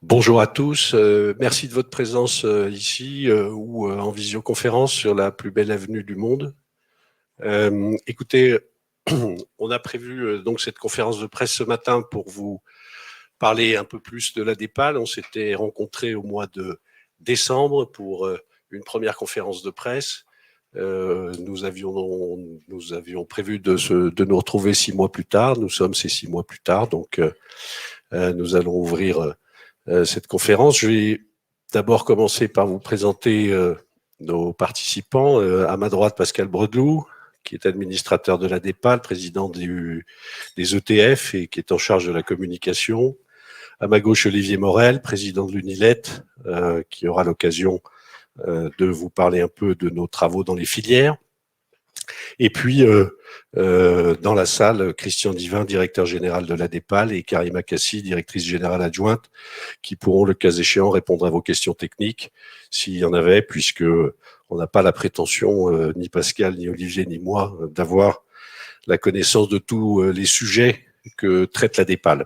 Bonjour à tous, merci de votre présence ici ou en visioconférence sur la plus belle avenue du monde. Écoutez, on a prévu donc cette conférence de presse ce matin pour vous parler un peu plus de la DEPAL. On s'était rencontrés au mois de décembre pour une première conférence de presse. Nous avions prévu de nous retrouver 6 mois plus tard. Nous sommes ces 6 mois plus tard, donc nous allons ouvrir cette conférence. Je vais d'abord commencer par vous présenter nos participants. À ma droite, Pascal Bredlou, qui est administrateur de la DEPAL, président des ETF et qui est en charge de la communication. À ma gauche, Olivier Morel, président de l'Unilet, qui aura l'occasion de vous parler un peu de nos travaux dans les filières. Et puis, dans la salle, Christian Divin, directeur général de la DEPAL, et Karima Kassi, directrice générale adjointe, qui pourront, le cas échéant, répondre à vos questions techniques, s'il y en avait, puisque on n'a pas la prétention, ni Pascal, ni Olivier, ni moi, d'avoir la connaissance de tous les sujets que traite la DEPAL.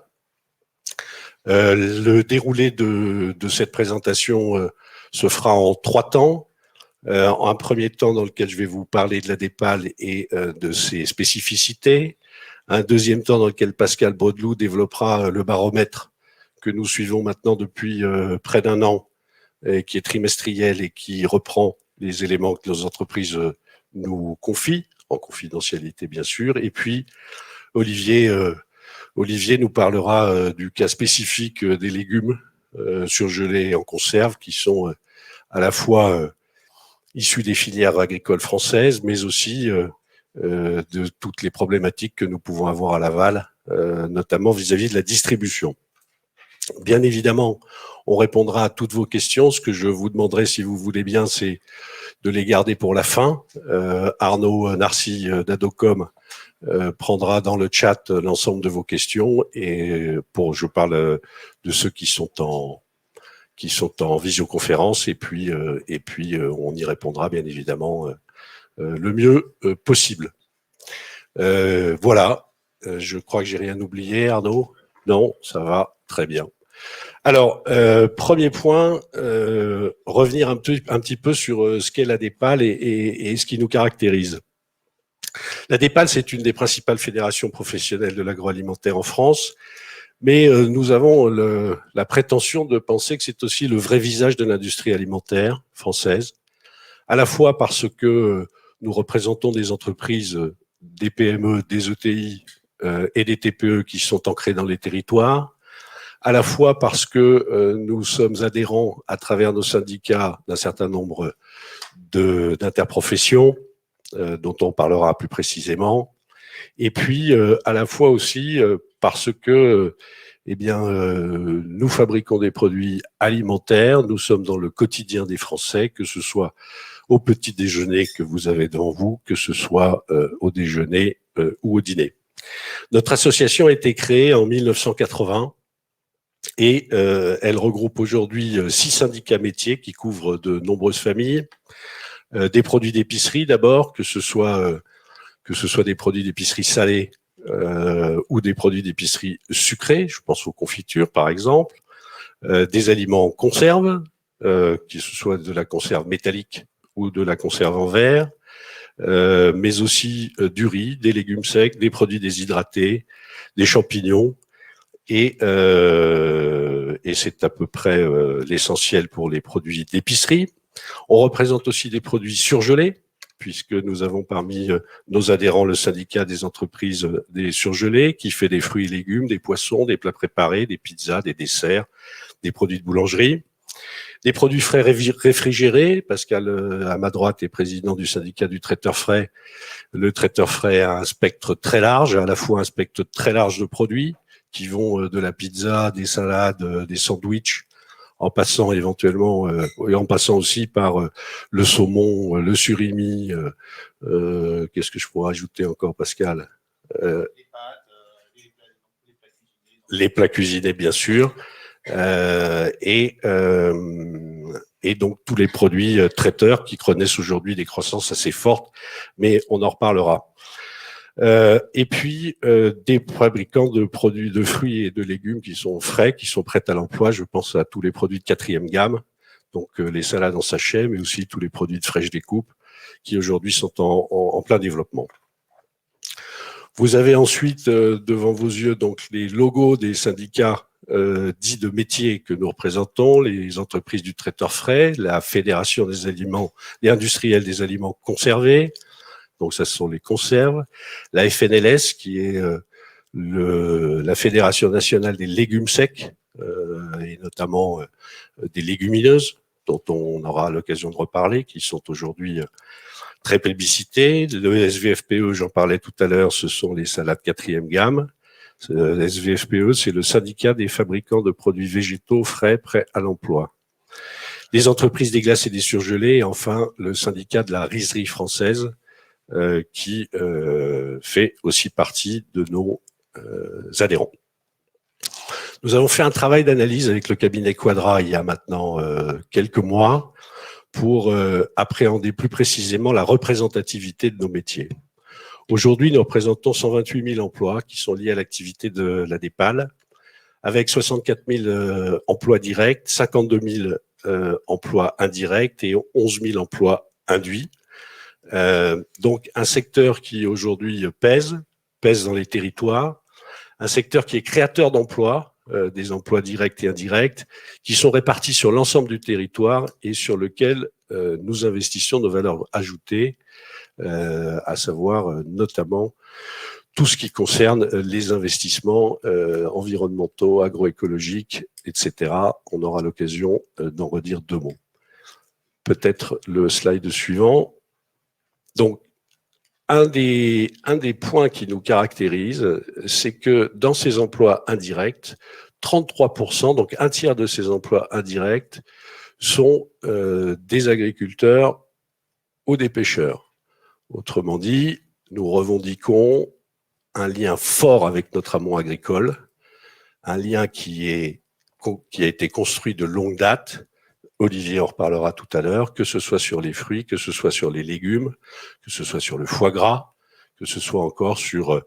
Le déroulé de cette présentation se fera en 3 temps. Un premier temps dans lequel je vais vous parler de la DEPAL et de ses spécificités. Un deuxième temps dans lequel Pascal Bredlou développera le baromètre que nous suivons maintenant depuis près d'1 an, qui est trimestriel et qui reprend les éléments que nos entreprises nous confient, en confidentialité bien sûr. Et puis Olivier nous parlera du cas spécifique des légumes surgelés en conserve, qui sont à la fois issus des filières agricoles françaises, mais aussi de toutes les problématiques que nous pouvons avoir à l'aval, notamment vis-à-vis de la distribution. Bien évidemment, on répondra à toutes vos questions. Ce que je vous demanderai, si vous voulez bien, c'est de les garder pour la fin. Arnaud Narcy d'Adocom prendra dans le chat l'ensemble de vos questions, et je parle de ceux qui sont en visioconférence, et puis on y répondra bien évidemment le mieux possible. Voilà, je crois que j'ai rien oublié, Arnaud. Non, ça va très bien. Alors, premier point, revenir un petit peu sur ce qu'est la DEPAL et ce qui nous caractérise. La DEPAL, c'est une des principales fédérations professionnelles de l'agroalimentaire en France. Mais nous avons la prétention de penser que c'est aussi le vrai visage de l'industrie alimentaire française, à la fois parce que nous représentons des entreprises, des PME, des ETI et des TPE qui sont ancrées dans les territoires, à la fois parce que nous sommes adhérents à travers nos syndicats d'un certain nombre d'interprofessions, dont on parlera plus précisément, et puis à la fois aussi parce que nous fabriquons des produits alimentaires, nous sommes dans le quotidien des Français, que ce soit au petit déjeuner que vous avez devant vous, que ce soit au déjeuner ou au dîner. Notre association a été créée en 1980 et elle regroupe aujourd'hui 6 syndicats métiers qui couvrent de nombreuses familles, des produits d'épicerie d'abord, que ce soit des produits d'épicerie salés ou des produits d'épicerie sucrés, je pense aux confitures par exemple, des aliments en conserve, que ce soit de la conserve métallique ou de la conserve en verre, mais aussi du riz, des légumes secs, des produits déshydratés, des champignons, et c'est à peu près l'essentiel pour les produits d'épicerie. On représente aussi des produits surgelés, puisque nous avons parmi nos adhérents le syndicat des entreprises des surgelés, qui fait des fruits et légumes, des poissons, des plats préparés, des pizzas, des desserts, des produits de boulangerie. Des produits frais réfrigérés. Pascal, à ma droite, est président du syndicat du traiteur frais. Le traiteur frais a un spectre très large, à la fois un spectre très large de produits, qui vont de la pizza, des salades, des sandwichs, en passant éventuellement, et en passant aussi par le saumon, le surimi, qu'est-ce que je pourrais ajouter encore, Pascal? Les plats cuisinés, bien sûr, et donc tous les produits traiteurs qui connaissent aujourd'hui des croissances assez fortes, mais on en reparlera. Et puis des fabricants de produits de fruits et de légumes qui sont frais, qui sont prêts à l'emploi. Je pense à tous les produits de 4e gamme, donc les salades en sachet, mais aussi tous les produits de fraîche découpe qui aujourd'hui sont en plein développement. Vous avez ensuite devant vos yeux donc les logos des syndicats dits de métier que nous représentons, les entreprises du traiteur frais, la Fédération des aliments et industriels des aliments conservés, donc ça ce sont les conserves, la FNLS qui est la Fédération nationale des légumes secs et notamment des légumineuses dont on aura l'occasion de reparler, qui sont aujourd'hui très plébiscitées. Le SVFPE, j'en parlais tout à l'heure, ce sont les salades 4e gamme. Le SVFPE, c'est le syndicat des fabricants de produits végétaux frais prêts à l'emploi. Les entreprises des glaces et des surgelés, et enfin le syndicat de la rizerie française, qui fait aussi partie de nos adhérents. Nous avons fait un travail d'analyse avec le cabinet Quadra il y a maintenant quelques mois pour appréhender plus précisément la représentativité de nos métiers. Aujourd'hui, nous représentons 128 000 emplois qui sont liés à l'activité de la DEPAL, avec 64 000 emplois directs, 52 000 emplois indirects et 11 000 emplois induits. Donc un secteur qui aujourd'hui pèse dans les territoires, un secteur qui est créateur d'emplois, des emplois directs et indirects, qui sont répartis sur l'ensemble du territoire et sur lequel nous investissons nos valeurs ajoutées, à savoir notamment tout ce qui concerne les investissements environnementaux, agroécologiques, etc. On aura l'occasion d'en redire 2 mots. Peut-être le slide suivant. Donc, un des points qui nous caractérise, c'est que dans ces emplois indirects, 33%, donc un tiers de ces emplois indirects, sont des agriculteurs ou des pêcheurs. Autrement dit, nous revendiquons un lien fort avec notre amont agricole, un lien qui a été construit de longue date. Olivier en reparlera tout à l'heure, que ce soit sur les fruits, que ce soit sur les légumes, que ce soit sur le foie gras, que ce soit encore sur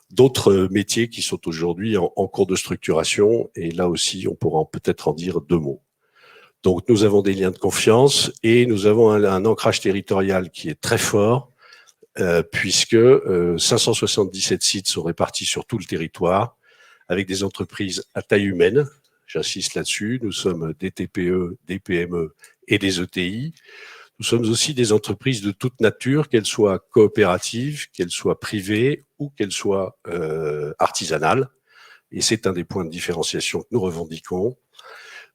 d'autres métiers qui sont aujourd'hui en cours de structuration. Et là aussi, on pourra peut-être en dire 2 mots. Donc, nous avons des liens de confiance et nous avons un ancrage territorial qui est très fort, puisque 577 sites sont répartis sur tout le territoire, avec des entreprises à taille humaine. J'insiste là-dessus, nous sommes des TPE, des PME et des ETI. Nous sommes aussi des entreprises de toute nature, qu'elles soient coopératives, qu'elles soient privées ou qu'elles soient artisanales. Et c'est un des points de différenciation que nous revendiquons.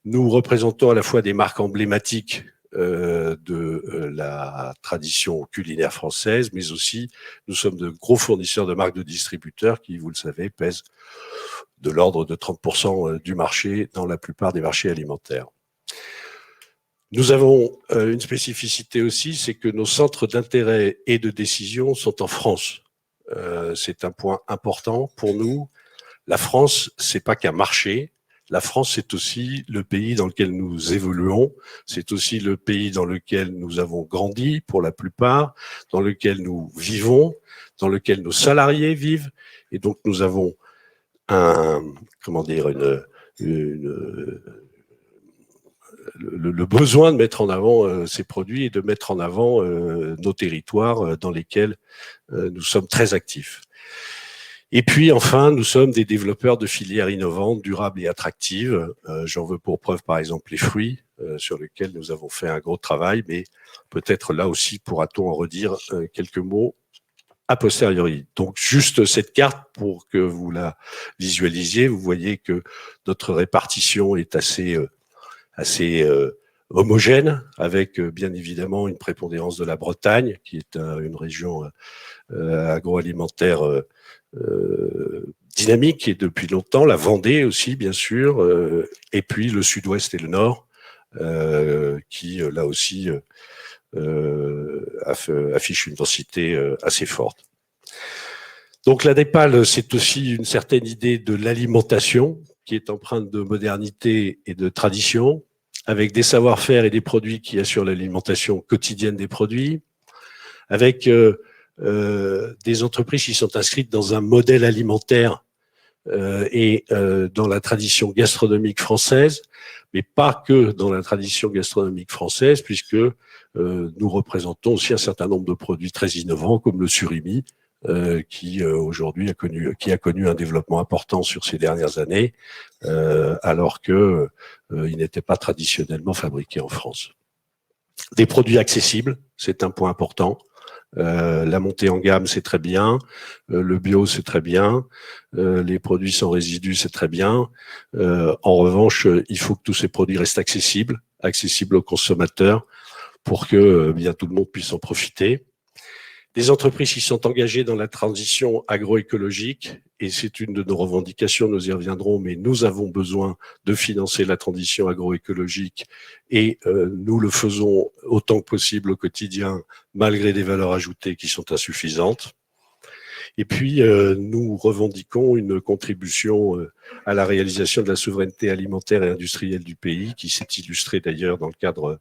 Nous représentons à la fois des marques emblématiques de la tradition culinaire française, mais aussi nous sommes de gros fournisseurs de marques de distributeurs qui, vous le savez, pèsent de l'ordre de 30% du marché dans la plupart des marchés alimentaires. Nous avons une spécificité aussi, c'est que nos centres d'intérêt et de décision sont en France. C'est un point important pour nous. La France, c'est pas qu'un marché. La France, c'est aussi le pays dans lequel nous évoluons. C'est aussi le pays dans lequel nous avons grandi, pour la plupart, dans lequel nous vivons, dans lequel nos salariés vivent. Et donc, nous avons le besoin de mettre en avant ces produits et de mettre en avant nos territoires dans lesquels nous sommes très actifs. Et puis enfin, nous sommes des développeurs de filières innovantes, durables et attractives. J'en veux pour preuve par exemple les fruits, sur lesquels nous avons fait un gros travail, mais peut-être là aussi pourra-t-on en redire quelques mots a posteriori. Donc, juste cette carte pour que vous la visualisiez. Vous voyez que notre répartition est assez homogène, avec bien évidemment une prépondérance de la Bretagne, qui est une région agroalimentaire dynamique et depuis longtemps, la Vendée aussi, bien sûr, et puis le sud-ouest et le nord, qui là aussi affiche une densité assez forte. Donc la DEPAL, c'est aussi une certaine idée de l'alimentation qui est empreinte de modernité et de tradition, avec des savoir-faire et des produits qui assurent l'alimentation quotidienne des produits, avec des entreprises qui sont inscrites dans un modèle alimentaire et dans la tradition gastronomique française, mais pas que dans la tradition gastronomique française, puisque nous représentons aussi un certain nombre de produits très innovants, comme le surimi, qui aujourd'hui a connu un développement important sur ces dernières années, alors que il n'était pas traditionnellement fabriqué en France. Des produits accessibles, c'est un point important. La montée en gamme, c'est très bien. Le bio, c'est très bien. Les produits sans résidus, c'est très bien. En revanche, il faut que tous ces produits restent accessibles aux consommateurs pour que bien tout le monde puisse en profiter. Des entreprises qui sont engagées dans la transition agroécologique, et c'est une de nos revendications, nous y reviendrons, mais nous avons besoin de financer la transition agroécologique et nous le faisons autant que possible au quotidien, malgré des valeurs ajoutées qui sont insuffisantes. Et puis, nous revendiquons une contribution à la réalisation de la souveraineté alimentaire et industrielle du pays, qui s'est illustrée d'ailleurs dans le cadre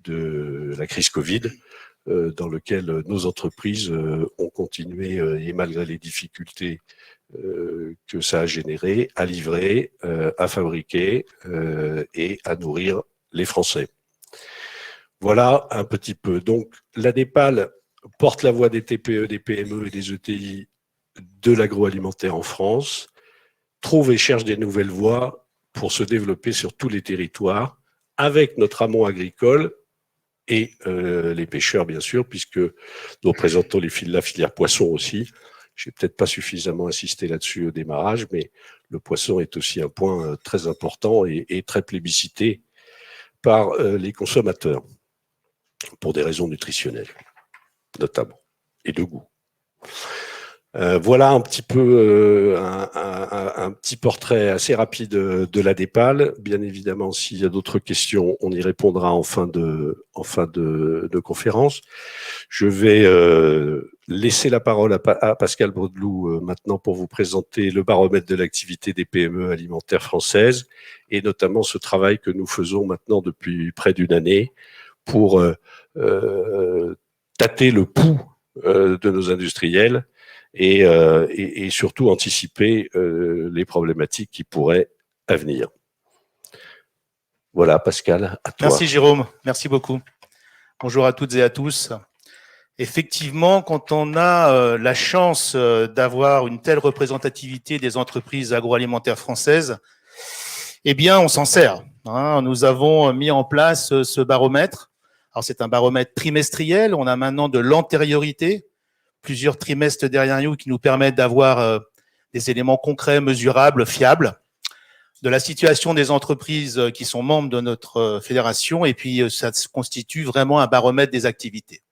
de la crise Covid, dans lequel nos entreprises ont continué, et malgré les difficultés que ça a généré, à livrer, à fabriquer et à nourrir les Français. Voilà un petit peu. Donc, la DEPAL porte la voix des TPE, des PME et des ETI de l'agroalimentaire en France, trouve et cherche des nouvelles voies pour se développer sur tous les territoires, avec notre amont agricole et les pêcheurs, bien sûr, puisque nous représentons la filière poisson aussi. Je n'ai peut-être pas suffisamment insisté là-dessus au démarrage, mais le poisson est aussi un point très important et très plébiscité par les consommateurs, pour des raisons nutritionnelles, notamment, et de goût. Voilà un petit peu un petit portrait assez rapide de la DEPAL. Bien évidemment, s'il y a d'autres questions, on y répondra en fin de conférence. Je vais laisser la parole à Pascal Baudelou maintenant pour vous présenter le baromètre de l'activité des PME alimentaires françaises et notamment ce travail que nous faisons maintenant depuis près d'une année pour tâter le pouls de nos industriels et surtout anticiper les problématiques qui pourraient venir. Voilà, Pascal, à toi. Merci Jérôme, merci beaucoup. Bonjour à toutes et à tous. Effectivement, quand on a la chance d'avoir une telle représentativité des entreprises agroalimentaires françaises, eh bien, on s'en sert. Nous avons mis en place ce baromètre. Alors, c'est un baromètre trimestriel. On a maintenant de l'antériorité, plusieurs trimestres derrière nous qui nous permettent d'avoir des éléments concrets, mesurables, fiables, de la situation des entreprises qui sont membres de notre fédération, et puis ça constitue vraiment un baromètre des activités.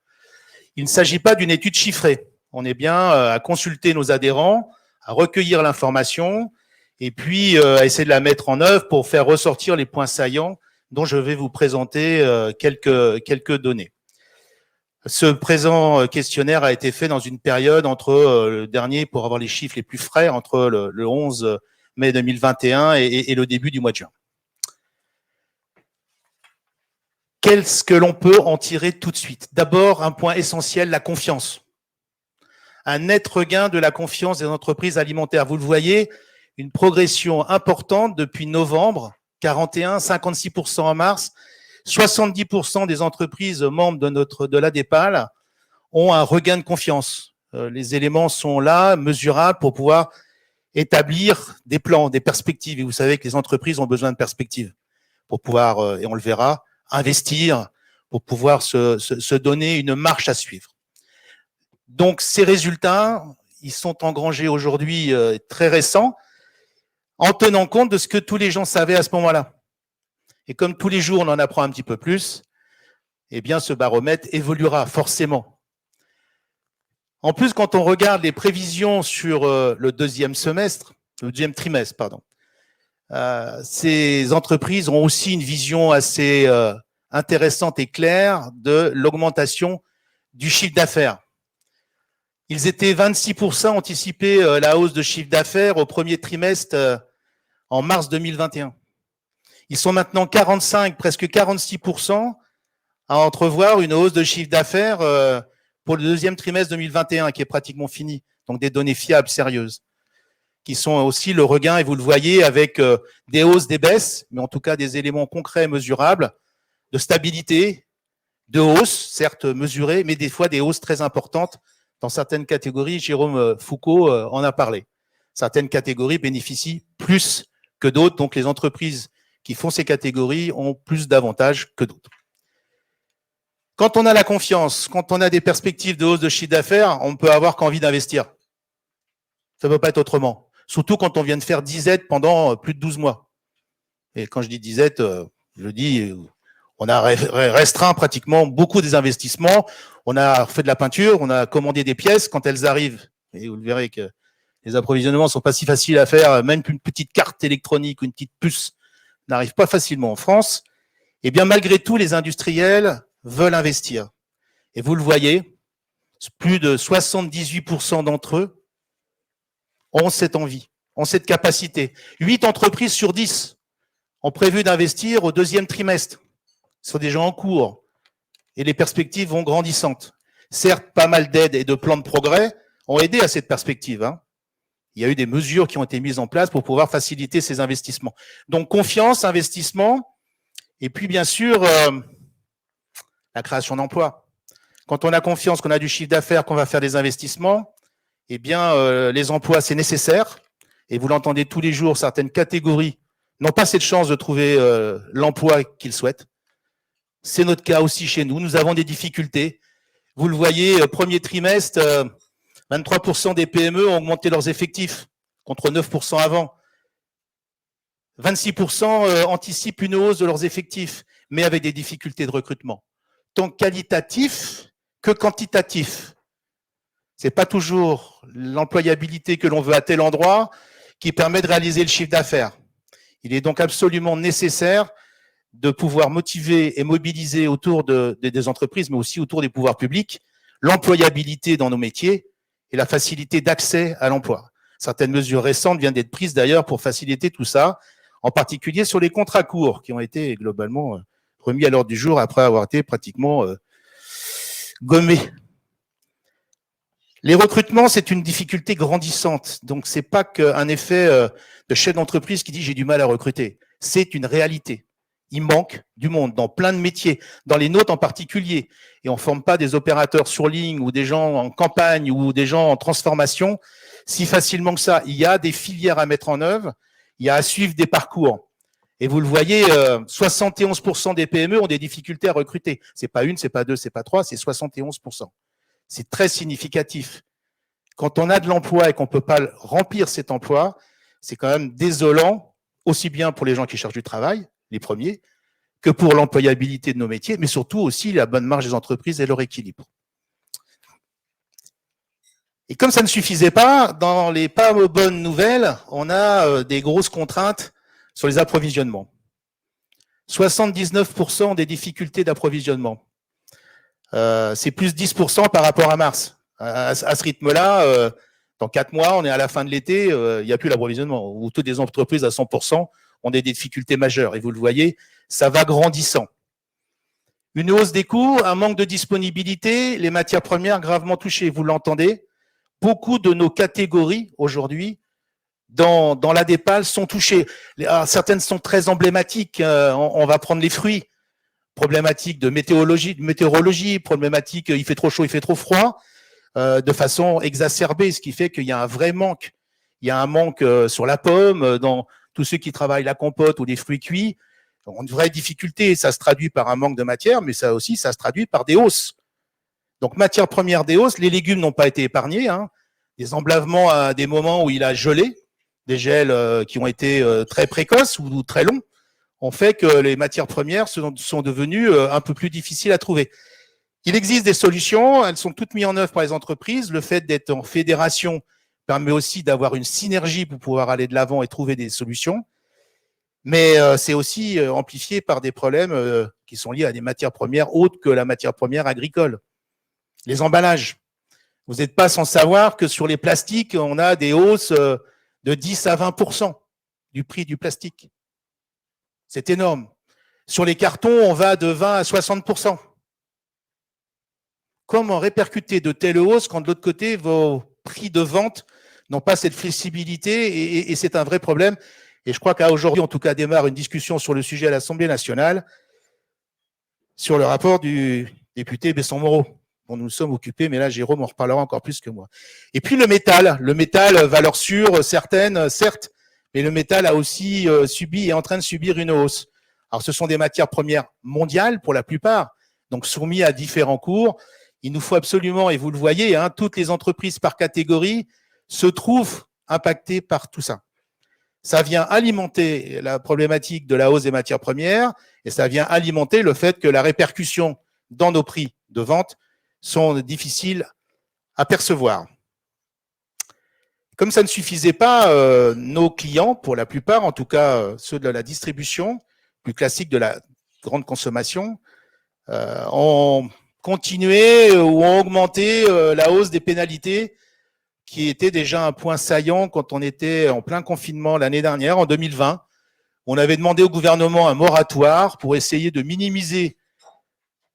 Il ne s'agit pas d'une étude chiffrée. On est bien à consulter nos adhérents, à recueillir l'information, et puis à essayer de la mettre en œuvre pour faire ressortir les points saillants dont je vais vous présenter quelques données. Ce présent questionnaire a été fait dans une période entre le dernier, pour avoir les chiffres les plus frais, entre le 11 mai 2021 et le début du mois de juin. Qu'est-ce que l'on peut en tirer tout de suite? D'abord, un point essentiel, la confiance. Un net regain de la confiance des entreprises alimentaires. Vous le voyez, une progression importante depuis novembre, 41, 56% en mars. 70% des entreprises membres de la DEPAL ont un regain de confiance. Les éléments sont là, mesurables, pour pouvoir établir des plans, des perspectives. Et vous savez que les entreprises ont besoin de perspectives pour pouvoir, et on le verra, investir, pour pouvoir se donner une marche à suivre. Donc, ces résultats, ils sont engrangés aujourd'hui très récents, en tenant compte de ce que tous les gens savaient à ce moment-là. Et comme tous les jours, on en apprend un petit peu plus, eh bien, ce baromètre évoluera forcément. En plus, quand on regarde les prévisions sur le deuxième trimestre, pardon, ces entreprises ont aussi une vision assez intéressante et claire de l'augmentation du chiffre d'affaires. Ils étaient 26% anticipés la hausse de chiffre d'affaires au premier trimestre en mars 2021. Ils sont maintenant 45, presque 46% à entrevoir une hausse de chiffre d'affaires pour le deuxième trimestre 2021, qui est pratiquement fini. Donc, des données fiables, sérieuses, qui sont aussi le regain, et vous le voyez, avec des hausses, des baisses, mais en tout cas des éléments concrets, mesurables, de stabilité, de hausse, certes mesurée, mais des fois des hausses très importantes dans certaines catégories. Jérôme Foucault en a parlé. Certaines catégories bénéficient plus que d'autres, donc les entreprises qui font ces catégories ont plus d'avantages que d'autres. Quand on a la confiance, quand on a des perspectives de hausse de chiffre d'affaires, on ne peut avoir qu'envie d'investir. Ça ne peut pas être autrement. Surtout quand on vient de faire 10 aides pendant plus de 12 mois. Et quand je dis 10 aides, je dis, on a restreint pratiquement beaucoup des investissements. On a fait de la peinture, on a commandé des pièces. Quand elles arrivent, et vous le verrez que les approvisionnements ne sont pas si faciles à faire, même qu'une petite carte électronique ou une petite puce n'arrive pas facilement en France. Eh bien, malgré tout, les industriels veulent investir. Et vous le voyez, plus de 78% d'entre eux ont cette envie, ont cette capacité. 8 entreprises sur 10 ont prévu d'investir au deuxième trimestre. Ce sont des gens en cours et les perspectives vont grandissantes. Certes, pas mal d'aides et de plans de progrès ont aidé à cette perspective. Il y a eu des mesures qui ont été mises en place pour pouvoir faciliter ces investissements. Donc, confiance, investissement, et puis bien sûr, la création d'emplois. Quand on a confiance, qu'on a du chiffre d'affaires, qu'on va faire des investissements, eh bien, les emplois, c'est nécessaire. Et vous l'entendez tous les jours, certaines catégories n'ont pas cette chance de trouver l'emploi qu'ils souhaitent. C'est notre cas aussi chez nous. Nous avons des difficultés. Vous le voyez, premier trimestre, 23% des PME ont augmenté leurs effectifs, contre 9% avant. 26% anticipent une hausse de leurs effectifs, mais avec des difficultés de recrutement. Tant qualitatif que quantitatif. C'est pas toujours l'employabilité que l'on veut à tel endroit qui permet de réaliser le chiffre d'affaires. Il est donc absolument nécessaire de pouvoir motiver et mobiliser autour des entreprises, mais aussi autour des pouvoirs publics, l'employabilité dans nos métiers et la facilité d'accès à l'emploi. Certaines mesures récentes viennent d'être prises d'ailleurs pour faciliter tout ça, en particulier sur les contrats courts qui ont été globalement remis à l'ordre du jour après avoir été pratiquement gommés. Les recrutements, c'est une difficulté grandissante. Donc, c'est pas qu'un effet de chef d'entreprise qui dit j'ai du mal à recruter. C'est une réalité. Il manque du monde dans plein de métiers, dans les nôtres en particulier. Et on ne forme pas des opérateurs sur ligne ou des gens en campagne ou des gens en transformation si facilement que ça. Il y a des filières à mettre en œuvre, il y a à suivre des parcours. Et vous le voyez, 71% des PME ont des difficultés à recruter. C'est pas une, c'est pas deux, c'est pas trois, c'est 71%. C'est très significatif. Quand on a de l'emploi et qu'on ne peut pas remplir cet emploi, c'est quand même désolant, aussi bien pour les gens qui cherchent du travail, les premiers, que pour l'employabilité de nos métiers, mais surtout aussi la bonne marge des entreprises et leur équilibre. Et comme ça ne suffisait pas, dans les pas bonnes nouvelles, on a des grosses contraintes sur les approvisionnements. 79% des difficultés d'approvisionnement. C'est plus 10% par rapport à mars. À ce rythme-là, dans 4 mois, on est à la fin de l'été, il n'y a plus l'approvisionnement. Où toutes les entreprises à 100% ont des difficultés majeures. Et vous le voyez, ça va grandissant. Une hausse des coûts, un manque de disponibilité, les matières premières gravement touchées. Vous l'entendez, beaucoup de nos catégories aujourd'hui dans l'ADEPAL sont touchées. Alors, certaines sont très emblématiques. On va prendre les fruits. Problématique de météorologie, problématique il fait trop chaud, il fait trop froid, de façon exacerbée, ce qui fait qu'il y a un vrai manque. Il y a un manque sur la pomme, dans tous ceux qui travaillent la compote ou les fruits cuits, ont une vraie difficulté. Ça se traduit par un manque de matière, mais ça aussi, ça se traduit par des hausses. Donc, matière première, des hausses. Les légumes n'ont pas été épargnés. Des emblavements à des moments où il a gelé, des gels qui ont été très précoces ou très longs, ont fait que les matières premières sont devenues un peu plus difficiles à trouver. Il existe des solutions, elles sont toutes mises en œuvre par les entreprises. Le fait d'être en fédération permet aussi d'avoir une synergie pour pouvoir aller de l'avant et trouver des solutions. Mais c'est aussi amplifié par des problèmes qui sont liés à des matières premières autres que la matière première agricole. Les emballages. Vous n'êtes pas sans savoir que sur les plastiques, on a des hausses de 10 à 20% du prix du plastique. C'est énorme. Sur les cartons, on va de 20 à 60%. comment répercuter de telles hausses quand de l'autre côté, vos prix de vente n'ont pas cette flexibilité et c'est un vrai problème. Et je crois qu'à aujourd'hui, en tout cas, démarre une discussion sur le sujet à l'Assemblée nationale sur le rapport du député Besson-Moreau, dont nous sommes occupés, mais là, Jérôme en reparlera encore plus que moi. Et puis le métal, valeur sûre, certaine, certes, mais le métal a aussi subi et est en train de subir une hausse. Alors, ce sont des matières premières mondiales pour la plupart, donc soumis à différents cours. Il nous faut absolument, et vous le voyez, hein, toutes les entreprises par catégorie se trouvent impactées par tout ça. Ça vient alimenter la problématique de la hausse des matières premières et ça vient alimenter le fait que la répercussion dans nos prix de vente sont difficiles à percevoir. Comme ça ne suffisait pas, nos clients, pour la plupart, en tout cas ceux de la distribution, plus classique de la grande consommation, ont continué ou ont augmenté la hausse des pénalités qui était déjà un point saillant quand on était en plein confinement l'année dernière, en 2020. On avait demandé au gouvernement un moratoire pour essayer de minimiser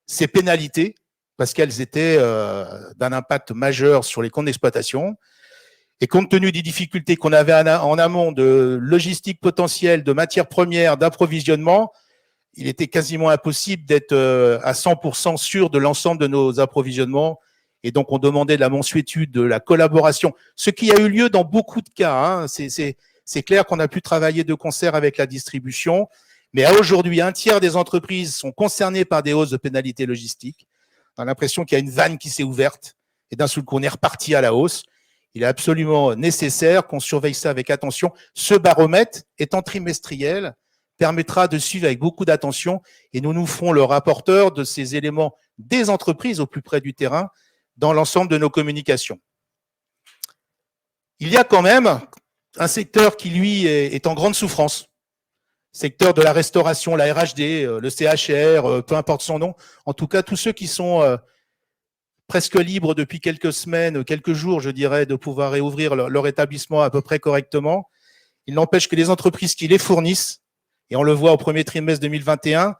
ces pénalités parce qu'elles étaient d'un impact majeur sur les comptes d'exploitation. Et compte tenu des difficultés qu'on avait en amont de logistique potentielle, de matières premières, d'approvisionnement, il était quasiment impossible d'être à 100% sûr de l'ensemble de nos approvisionnements. Et donc, on demandait de la mansuétude, de la collaboration, ce qui a eu lieu dans beaucoup de cas. Hein. C'est clair qu'on a pu travailler de concert avec la distribution. Mais à aujourd'hui, un tiers des entreprises sont concernées par des hausses de pénalités logistiques. On a l'impression qu'il y a une vanne qui s'est ouverte et d'un seul coup, on est reparti à la hausse. Il est absolument nécessaire qu'on surveille ça avec attention. Ce baromètre, étant trimestriel, permettra de suivre avec beaucoup d'attention et nous ferons le rapporteur de ces éléments des entreprises au plus près du terrain dans l'ensemble de nos communications. Il y a quand même un secteur qui, lui, est en grande souffrance. Secteur de la restauration, la RHD, le CHR, peu importe son nom. En tout cas, tous ceux qui sont presque libres depuis quelques semaines, quelques jours, je dirais, de pouvoir réouvrir leur établissement à peu près correctement. Il n'empêche que les entreprises qui les fournissent, et on le voit au premier trimestre 2021,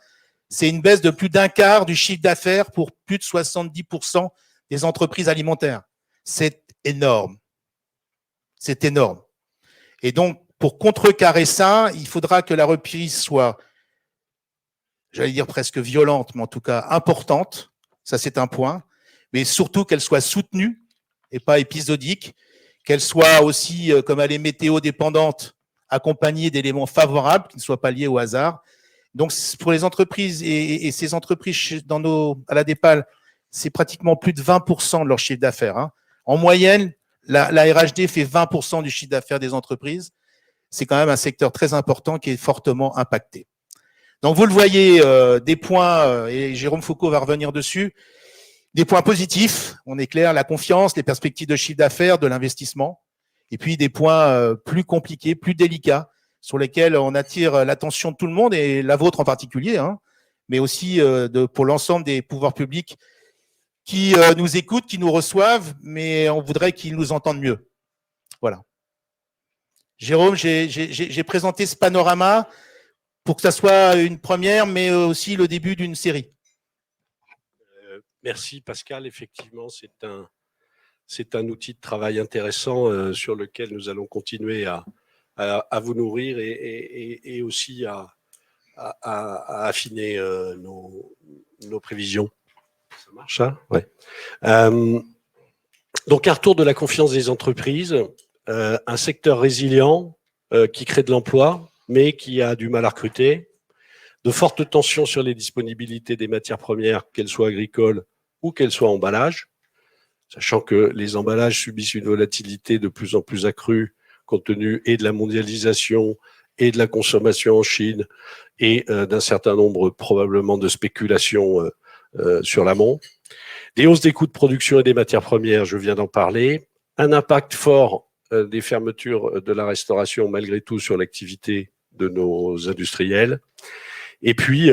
c'est une baisse de plus d'un quart du chiffre d'affaires pour plus de 70% des entreprises alimentaires. C'est énorme. C'est énorme. Et donc, pour contrecarrer ça, il faudra que la reprise soit, j'allais dire presque violente, mais en tout cas importante. Ça, c'est un point. Mais surtout qu'elle soit soutenue et pas épisodique, qu'elle soit aussi, comme elle est météo dépendante, accompagnée d'éléments favorables qui ne soient pas liés au hasard. Donc, pour les entreprises et ces entreprises à la DEPAL, c'est pratiquement plus de 20% de leur chiffre d'affaires. Hein. En moyenne, la RHD fait 20% du chiffre d'affaires des entreprises. C'est quand même un secteur très important qui est fortement impacté. Donc, vous le voyez, des points, et Jérôme Foucault va revenir dessus, des points positifs, on est clair, la confiance, les perspectives de chiffre d'affaires, de l'investissement, et puis des points plus compliqués, plus délicats, sur lesquels on attire l'attention de tout le monde, et la vôtre en particulier, hein, mais aussi pour l'ensemble des pouvoirs publics qui nous écoutent, qui nous reçoivent, mais on voudrait qu'ils nous entendent mieux. Voilà. Jérôme, j'ai présenté ce panorama pour que ça soit une première, mais aussi le début d'une série. Merci Pascal, effectivement, c'est un outil de travail intéressant sur lequel nous allons continuer à vous nourrir et aussi à affiner nos prévisions. Ça marche, ça ? Ouais. Donc, un retour de la confiance des entreprises, un secteur résilient qui crée de l'emploi, mais qui a du mal à recruter, de fortes tensions sur les disponibilités des matières premières, qu'elles soient agricoles ou qu'elles soient emballages, sachant que les emballages subissent une volatilité de plus en plus accrue compte tenu et de la mondialisation et de la consommation en Chine et d'un certain nombre probablement de spéculations sur l'amont. Des hausses des coûts de production et des matières premières, je viens d'en parler. Un impact fort des fermetures de la restauration malgré tout sur l'activité de nos industriels. Et puis,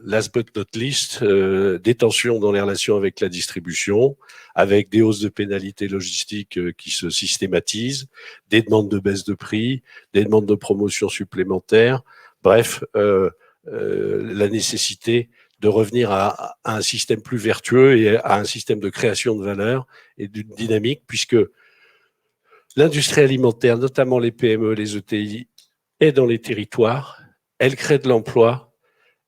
last but not least, des tensions dans les relations avec la distribution, avec des hausses de pénalités logistiques qui se systématisent, des demandes de baisse de prix, des demandes de promotion supplémentaires. Bref, la nécessité de revenir à un système plus vertueux et à un système de création de valeur et d'une dynamique, puisque l'industrie alimentaire, notamment les PME, les ETI, est dans les territoires, elle crée de l'emploi,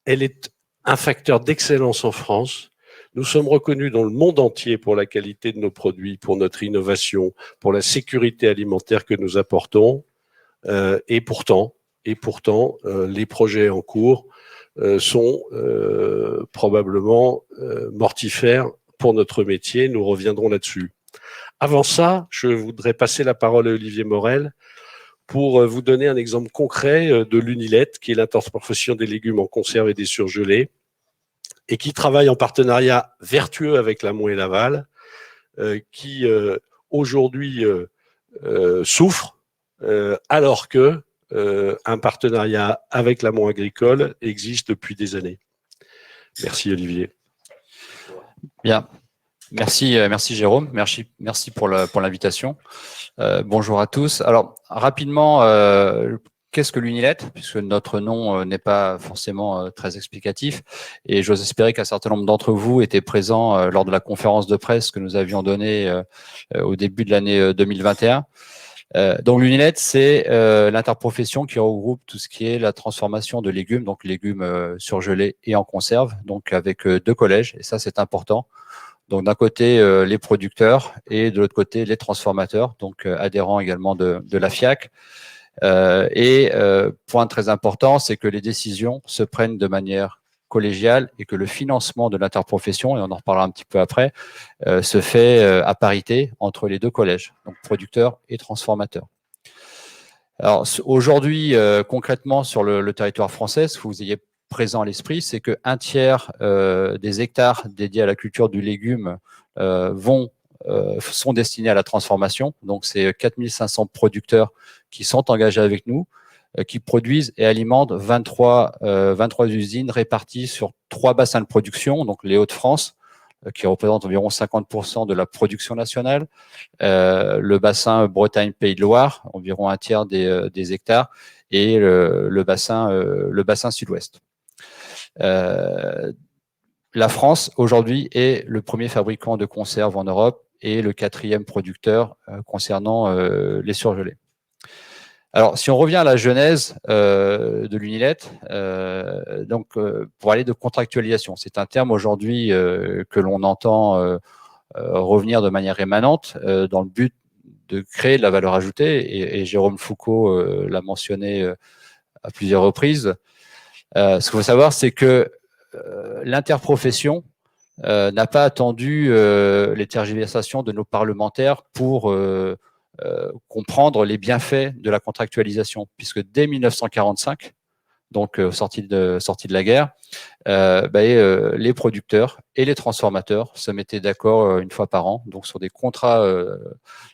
elle est un facteur d'excellence en France. Nous sommes reconnus dans le monde entier pour la qualité de nos produits, pour notre innovation, pour la sécurité alimentaire que nous apportons. Et pourtant, les projets en cours sont probablement mortifères pour notre métier. Nous reviendrons là-dessus. Avant ça, je voudrais passer la parole à Olivier Morel pour vous donner un exemple concret de l'Unilette, qui est l'interprofession des légumes en conserve et des surgelés, et qui travaille en partenariat vertueux avec l'amont et l'aval, qui aujourd'hui souffre, alors que un partenariat avec l'amont agricole existe depuis des années. Merci Olivier. Bien, merci Jérôme, merci pour l'invitation. Bonjour à tous. Alors rapidement, qu'est-ce que l'Unilette, puisque notre nom n'est pas forcément très explicatif, et j'ose espérer qu'un certain nombre d'entre vous étaient présents lors de la conférence de presse que nous avions donnée au début de l'année 2021. Donc l'Unilette, c'est l'interprofession qui regroupe tout ce qui est la transformation de légumes, donc légumes surgelés et en conserve, donc avec 2 collèges, et ça c'est important. Donc d'un côté les producteurs et de l'autre côté les transformateurs, donc adhérents également de la FIAC. Point très important, c'est que les décisions se prennent de manière collégiale et que le financement de l'interprofession, et on en reparlera un petit peu après, se fait à parité entre les 2 collèges, donc producteurs et transformateurs. Alors aujourd'hui, concrètement sur le territoire français, ce que vous ayez présent à l'esprit, c'est que 1/3 des hectares dédiés à la culture du légume sont destinés à la transformation. Donc c'est 4500 producteurs qui sont engagés avec nous, qui produisent et alimentent 23 usines réparties sur 3 bassins de production, donc les Hauts-de-France, qui représentent environ 50% de la production nationale, le bassin Bretagne-Pays de Loire, environ 1/3 des hectares, et le bassin Sud-Ouest. La France, aujourd'hui, est le premier fabricant de conserves en Europe et le 4e producteur concernant les surgelés. Alors, si on revient à la genèse de l'Unilette, pour aller de contractualisation, c'est un terme aujourd'hui que l'on entend revenir de manière rémanente dans le but de créer de la valeur ajoutée, et Jérôme Foucault l'a mentionné à plusieurs reprises. Ce qu'il faut savoir, c'est que l'interprofession n'a pas attendu les tergiversations de nos parlementaires pour comprendre les bienfaits de la contractualisation, puisque dès 1945, donc sortie de la guerre, les producteurs et les transformateurs se mettaient d'accord une fois par an, donc sur des contrats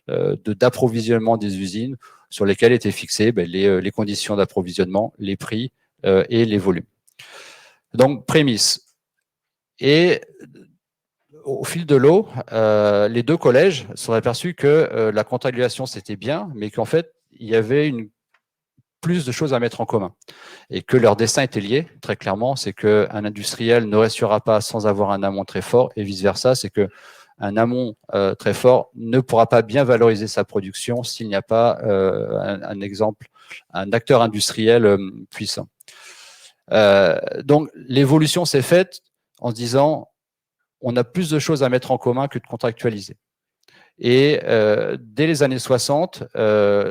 d'approvisionnement des usines, sur lesquels étaient fixées les conditions d'approvisionnement, les prix et les volumes. Donc prémisse. Et au fil de l'eau, les 2 collèges se sont aperçus que la contractualisation c'était bien, mais qu'en fait il y avait plus de choses à mettre en commun et que leur destin était lié, très clairement. C'est qu'un industriel ne restera pas sans avoir un amont très fort, et vice-versa, c'est qu'un amont très fort ne pourra pas bien valoriser sa production s'il n'y a pas un acteur industriel puissant. Donc l'évolution s'est faite en se disant on a plus de choses à mettre en commun que de contractualiser. Et dès les années 60,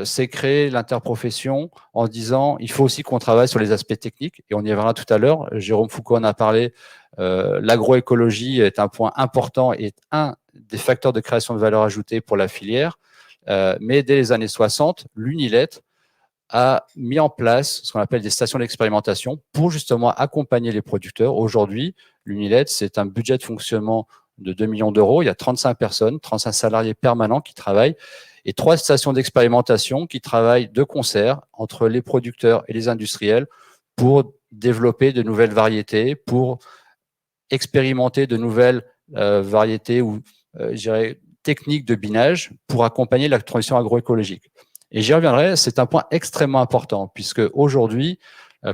s'est créée l'interprofession en disant il faut aussi qu'on travaille sur les aspects techniques, et on y reviendra tout à l'heure. Jérôme Foucault en a parlé. L'agroécologie est un point important et un des facteurs de création de valeur ajoutée pour la filière. Mais dès les années 60, l'Unilette a mis en place ce qu'on appelle des stations d'expérimentation pour justement accompagner les producteurs. Aujourd'hui, l'Unilette, c'est un budget de fonctionnement de 2 millions d'euros. Il y a 35 personnes, 35 salariés permanents qui travaillent, et 3 stations d'expérimentation qui travaillent de concert entre les producteurs et les industriels pour développer de nouvelles variétés, pour expérimenter de nouvelles variétés ou techniques de binage pour accompagner la transition agroécologique. Et j'y reviendrai, c'est un point extrêmement important, puisque aujourd'hui,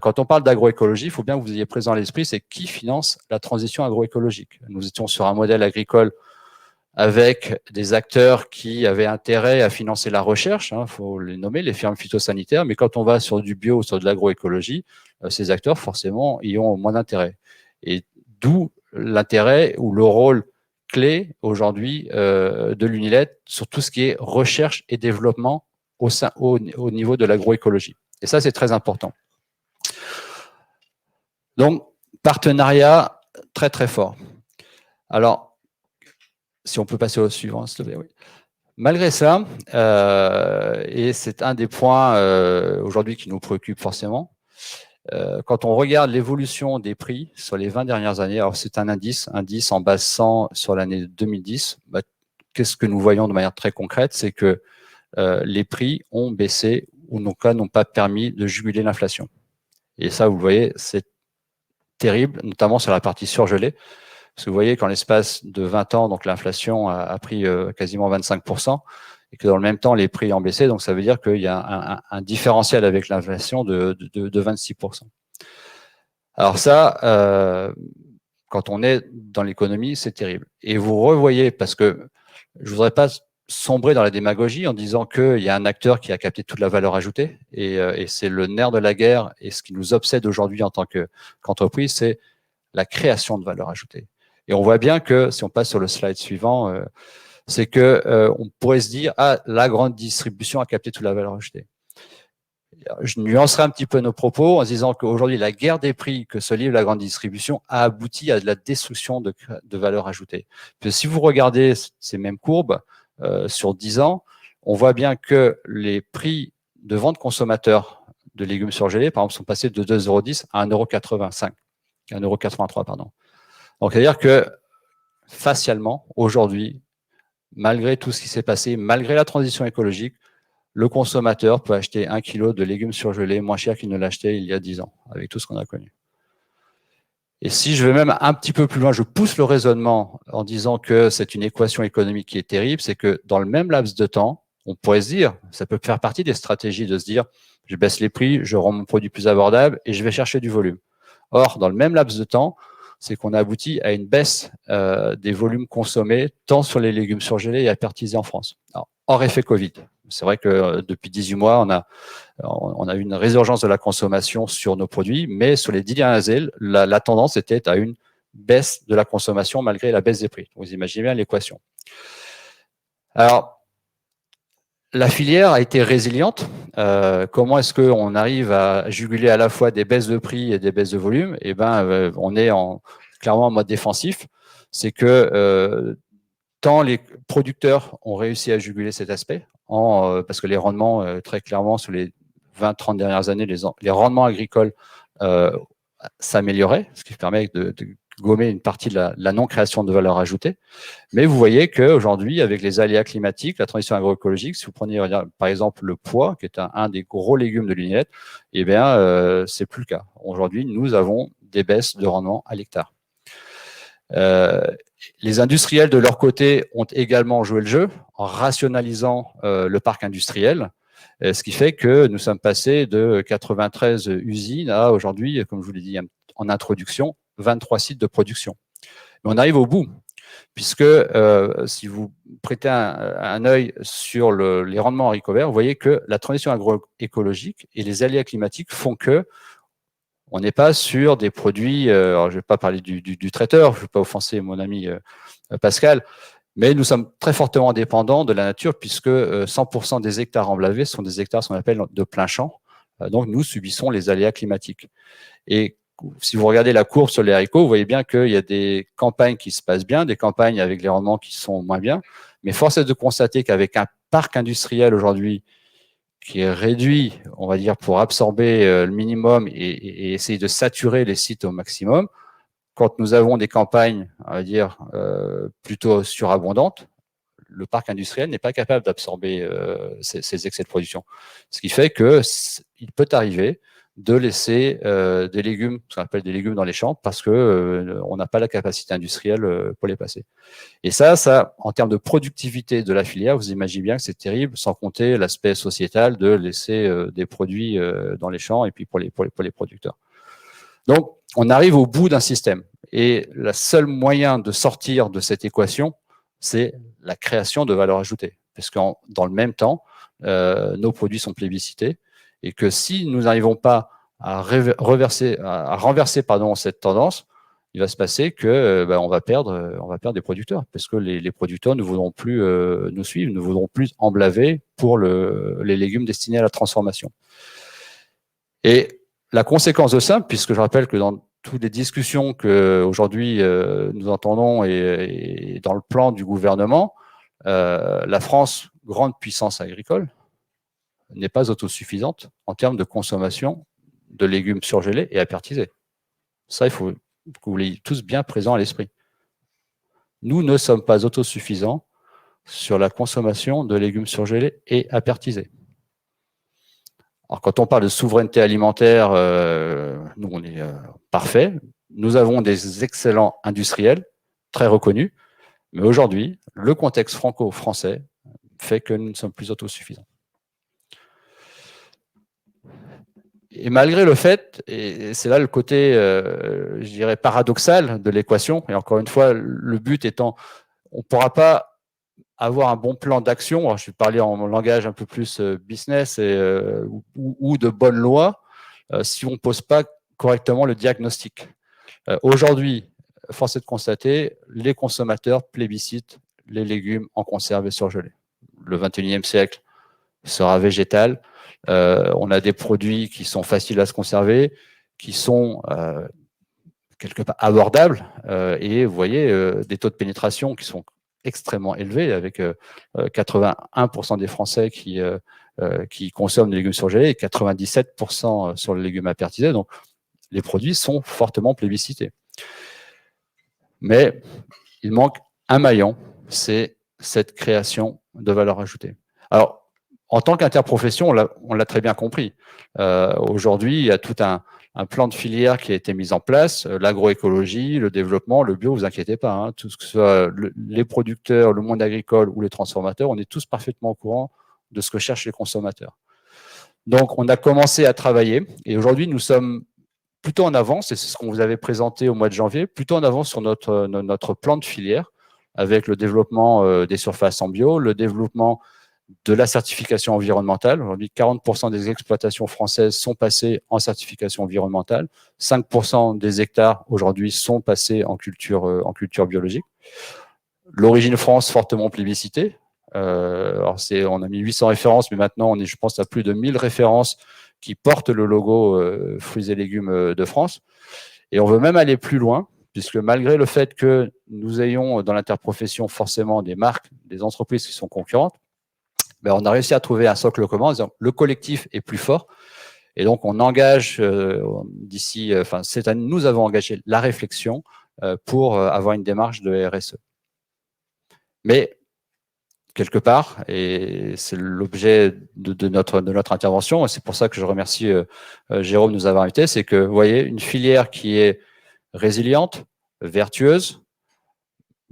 quand on parle d'agroécologie, il faut bien que vous ayez présent à l'esprit, c'est qui finance la transition agroécologique. Nous étions sur un modèle agricole avec des acteurs qui avaient intérêt à financer la recherche, il faut les nommer, les firmes phytosanitaires, mais quand on va sur du bio ou sur de l'agroécologie, ces acteurs, forcément, y ont moins d'intérêt. Et d'où l'intérêt ou le rôle clé aujourd'hui de l'UNILET sur tout ce qui est recherche et développement au niveau de l'agroécologie. Et ça, c'est très important. Donc, partenariat très, très fort. Alors, si on peut passer au suivant, s'il te plaît, oui. Malgré ça, et c'est un des points aujourd'hui qui nous préoccupe forcément, quand on regarde l'évolution des prix sur les 20 dernières années, alors c'est un indice en base 100 sur l'année 2010, qu'est-ce que nous voyons de manière très concrète, c'est que les prix ont baissé ou n'ont pas permis de juguler l'inflation. Et ça, vous le voyez, c'est terrible, notamment sur la partie surgelée. Parce que vous voyez qu'en l'espace de 20 ans, donc l'inflation a pris quasiment 25%, et que dans le même temps, les prix ont baissé. Donc ça veut dire qu'il y a un différentiel avec l'inflation de 26%. Alors ça, quand on est dans l'économie, c'est terrible. Et vous revoyez, parce que je ne voudrais pas sombrer dans la démagogie en disant qu'il y a un acteur qui a capté toute la valeur ajoutée, et c'est le nerf de la guerre, et ce qui nous obsède aujourd'hui en tant qu'entreprise, c'est la création de valeur ajoutée. Et on voit bien que, si on passe sur le slide suivant, c'est que on pourrait se dire, la grande distribution a capté toute la valeur ajoutée. Je nuancerai un petit peu nos propos en disant qu'aujourd'hui, la guerre des prix que se livre la grande distribution a abouti à de la destruction de valeur ajoutée. Puis si vous regardez ces mêmes courbes sur 10 ans, on voit bien que les prix de vente consommateurs de légumes surgelés, par exemple, sont passés de 2,10 € à 1,85 €, 1,83 €, pardon. Donc, c'est-à-dire que facialement, aujourd'hui, malgré tout ce qui s'est passé, malgré la transition écologique, le consommateur peut acheter 1 kg de légumes surgelés moins cher qu'il ne l'achetait il y a 10 ans, avec tout ce qu'on a connu. Et si je vais même un petit peu plus loin, je pousse le raisonnement en disant que c'est une équation économique qui est terrible, c'est que dans le même laps de temps, on pourrait se dire, ça peut faire partie des stratégies de se dire, je baisse les prix, je rends mon produit plus abordable et je vais chercher du volume. Or, dans le même laps de temps, c'est qu'on a abouti à une baisse des volumes consommés, tant sur les légumes surgelés et apertisés en France. Alors, hors effet Covid. C'est vrai que depuis 18 mois, on a eu une résurgence de la consommation sur nos produits, mais sur les 10 dernières années, la tendance était à une baisse de la consommation malgré la baisse des prix. Vous imaginez bien l'équation. Alors, la filière a été résiliente. Comment est-ce qu'on arrive à juguler à la fois des baisses de prix et des baisses de volume? Eh ben, on est clairement en mode défensif. C'est que tant les producteurs ont réussi à juguler cet aspect, parce que les rendements, très clairement, sur les 20-30 dernières années, les rendements agricoles s'amélioraient, ce qui permet de gommer une partie de la non-création de valeur ajoutée. Mais vous voyez qu'aujourd'hui, avec les aléas climatiques, la transition agroécologique, si vous prenez par exemple le pois, qui est un des gros légumes de l'UNILET, eh bien, c'est plus le cas. Aujourd'hui, nous avons des baisses de rendement à l'hectare. Les industriels, de leur côté, ont également joué le jeu en rationalisant le parc industriel, ce qui fait que nous sommes passés de 93 usines à aujourd'hui, comme je vous l'ai dit en introduction, 23 sites de production. Mais on arrive au bout, puisque si vous prêtez un œil sur les rendements haricots verts, vous voyez que la transition agroécologique et les aléas climatiques font que on n'est pas sur des produits, alors je ne vais pas parler du traiteur, je ne vais pas offenser mon ami Pascal, mais nous sommes très fortement dépendants de la nature puisque 100% des hectares emblavés sont des hectares, ce qu'on appelle de plein champ. Donc nous subissons les aléas climatiques. Et si vous regardez la courbe sur les haricots, vous voyez bien qu'il y a des campagnes qui se passent bien, des campagnes avec les rendements qui sont moins bien. Mais force est de constater qu'avec un parc industriel aujourd'hui qui est réduit, on va dire, pour absorber le minimum et essayer de saturer les sites au maximum, quand nous avons des campagnes, on va dire, plutôt surabondantes, le parc industriel n'est pas capable d'absorber ces excès de production. Ce qui fait qu'il peut arriver de laisser des légumes, ce qu'on appelle des légumes dans les champs, parce que on n'a pas la capacité industrielle pour les passer. Et ça, en termes de productivité de la filière, vous imaginez bien que c'est terrible, sans compter l'aspect sociétal de laisser des produits dans les champs et puis pour les producteurs. Donc, on arrive au bout d'un système. Et le seul moyen de sortir de cette équation, c'est la création de valeur ajoutée. Parce que dans le même temps, nos produits sont plébiscités et que si nous n'arrivons pas à renverser cette tendance, il va se passer que on va perdre des producteurs parce que les producteurs ne voudront plus nous suivre, ne voudront plus emblaver pour les légumes destinés à la transformation. Et la conséquence de ça, puisque je rappelle que dans toutes les discussions qu'aujourd'hui nous entendons et dans le plan du gouvernement, la France, grande puissance agricole, n'est pas autosuffisante en termes de consommation de légumes surgelés et apertisés. Ça, il faut que vous l'ayez tous bien présent à l'esprit. Nous ne sommes pas autosuffisants sur la consommation de légumes surgelés et apertisés. Alors, quand on parle de souveraineté alimentaire, nous, on est parfait. Nous avons des excellents industriels, très reconnus, mais aujourd'hui, le contexte franco-français fait que nous ne sommes plus autosuffisants. Et malgré le fait, et c'est là le côté, je dirais, paradoxal de l'équation, et encore une fois, le but étant, on ne pourra pas avoir un bon plan d'action, alors je vais parler en langage un peu plus business ou de bonnes lois, si on ne pose pas correctement le diagnostic. Aujourd'hui, force est de constater, les consommateurs plébiscitent les légumes en conserve et surgelés. Le 21e siècle sera végétal. On a des produits qui sont faciles à se conserver, qui sont quelque part abordables, et vous voyez des taux de pénétration qui sont extrêmement élevés, avec 81% des Français qui consomment des légumes surgelés et 97% sur les légumes apertisés. Donc, les produits sont fortement plébiscités. Mais il manque un maillon, c'est cette création de valeur ajoutée. Alors, en tant qu'interprofession, on l'a très bien compris. Aujourd'hui, il y a tout un plan de filière qui a été mis en place, l'agroécologie, le développement, le bio, vous inquiétez pas, hein, tout ce que ce soit les producteurs, le monde agricole ou les transformateurs, on est tous parfaitement au courant de ce que cherchent les consommateurs. Donc, on a commencé à travailler et aujourd'hui, nous sommes plutôt en avance, et c'est ce qu'on vous avait présenté au mois de janvier, plutôt en avance sur notre plan de filière avec le développement des surfaces en bio, le développement de la certification environnementale. Aujourd'hui, 40% des exploitations françaises sont passées en certification environnementale. 5% des hectares aujourd'hui sont passés en culture biologique. L'origine France fortement plébiscitée. Alors on a mis 800 références, mais maintenant on est, je pense, à plus de 1000 références qui portent le logo fruits et légumes de France. Et on veut même aller plus loin, puisque malgré le fait que nous ayons dans l'interprofession forcément des marques, des entreprises qui sont concurrentes, on a réussi à trouver un socle commun en disant le collectif est plus fort. Et donc, on engage d'ici, cette année, nous avons engagé la réflexion pour avoir une démarche de RSE. Mais, quelque part, et c'est l'objet de notre intervention, et c'est pour ça que je remercie Jérôme de nous avoir invités, c'est que, vous voyez, une filière qui est résiliente, vertueuse,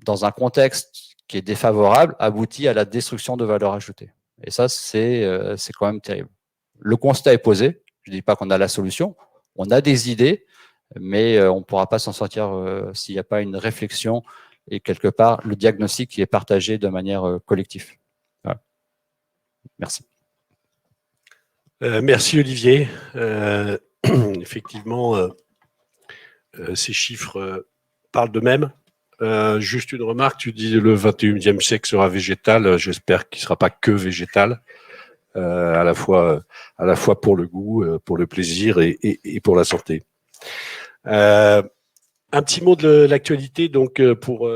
dans un contexte qui est défavorable, aboutit à la destruction de valeur ajoutée. Et ça, c'est quand même terrible. Le constat est posé. Je ne dis pas qu'on a la solution. On a des idées, mais on ne pourra pas s'en sortir s'il n'y a pas une réflexion et quelque part le diagnostic qui est partagé de manière collective. Voilà. Merci. Merci Olivier. Effectivement, ces chiffres parlent d'eux-mêmes. Juste une remarque, tu dis le 21e siècle sera végétal, j'espère qu'il ne sera pas que végétal, à la fois pour le goût, pour le plaisir et pour la santé. Un petit mot de l'actualité, donc pour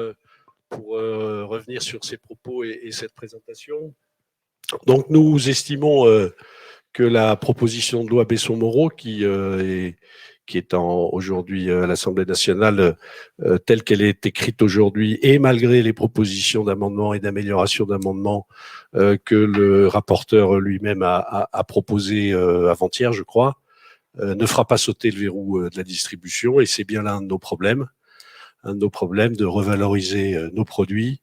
revenir sur ces propos et cette présentation. Donc nous estimons que la proposition de loi Besson-Moreau qui est aujourd'hui à l'Assemblée nationale telle qu'elle est écrite aujourd'hui, et malgré les propositions d'amendements et d'amélioration d'amendements que le rapporteur lui-même a proposé avant-hier, je crois, ne fera pas sauter le verrou de la distribution, et c'est bien là un de nos problèmes de revaloriser nos produits,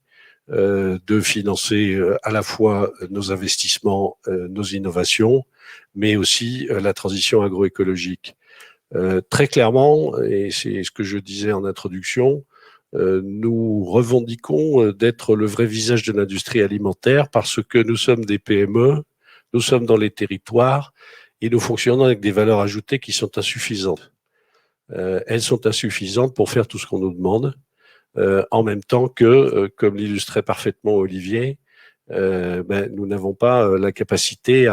de financer à la fois nos investissements, nos innovations, mais aussi la transition agroécologique. Très clairement, et c'est ce que je disais en introduction, nous revendiquons d'être le vrai visage de l'industrie alimentaire parce que nous sommes des PME, nous sommes dans les territoires et nous fonctionnons avec des valeurs ajoutées qui sont insuffisantes. Elles sont insuffisantes pour faire tout ce qu'on nous demande, en même temps que, comme l'illustrait parfaitement Olivier, nous n'avons pas la capacité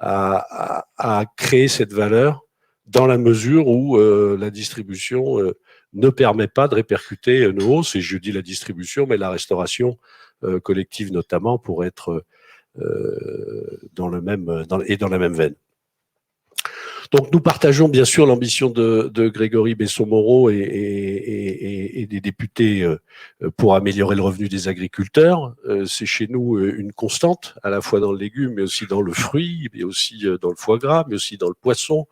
à créer cette valeur dans la mesure où la distribution ne permet pas de répercuter nos hausses, et je dis la distribution, mais la restauration collective notamment, pour être dans la même veine. Donc nous partageons bien sûr l'ambition de Grégory Besson-Moreau et des députés pour améliorer le revenu des agriculteurs. C'est chez nous une constante, à la fois dans le légume, mais aussi dans le fruit, mais aussi dans le foie gras, mais aussi dans le poisson.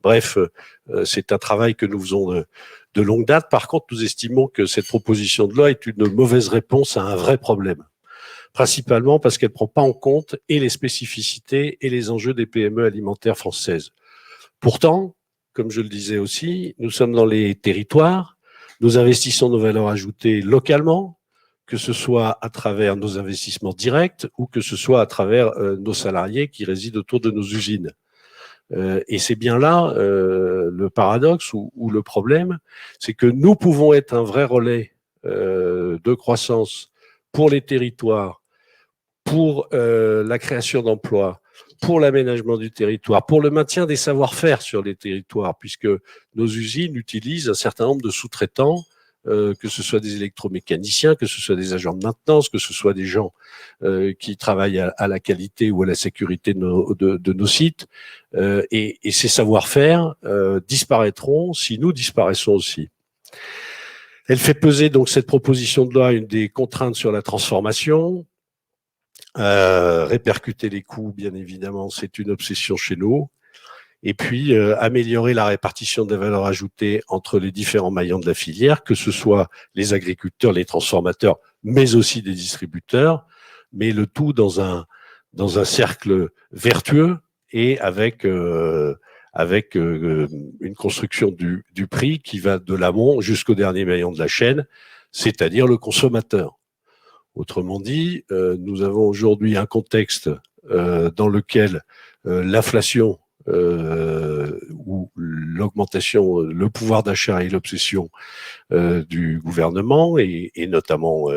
Bref, c'est un travail que nous faisons de longue date. Par contre, nous estimons que cette proposition de loi est une mauvaise réponse à un vrai problème. Principalement parce qu'elle ne prend pas en compte et les spécificités et les enjeux des PME alimentaires françaises. Pourtant, comme je le disais aussi, nous sommes dans les territoires, nous investissons nos valeurs ajoutées localement, que ce soit à travers nos investissements directs ou que ce soit à travers nos salariés qui résident autour de nos usines. Et c'est bien là le paradoxe ou le problème, c'est que nous pouvons être un vrai relais de croissance pour les territoires, pour la création d'emplois, pour l'aménagement du territoire, pour le maintien des savoir-faire sur les territoires, puisque nos usines utilisent un certain nombre de sous-traitants, que ce soit des électromécaniciens, que ce soit des agents de maintenance, que ce soit des gens qui travaillent à la qualité ou à la sécurité de nos sites. Et ces savoir-faire disparaîtront si nous disparaissons aussi. Elle fait peser donc cette proposition de loi une des contraintes sur la transformation. Répercuter les coûts, bien évidemment, c'est une obsession chez nous. Et puis, améliorer la répartition des valeurs ajoutées entre les différents maillons de la filière, que ce soit les agriculteurs, les transformateurs, mais aussi des distributeurs, mais le tout dans un cercle vertueux et avec une construction du prix qui va de l'amont jusqu'au dernier maillon de la chaîne, c'est-à-dire le consommateur. Autrement dit, nous avons aujourd'hui un contexte dans lequel l'inflation ou l'augmentation, le pouvoir d'achat et l'obsession du gouvernement et notamment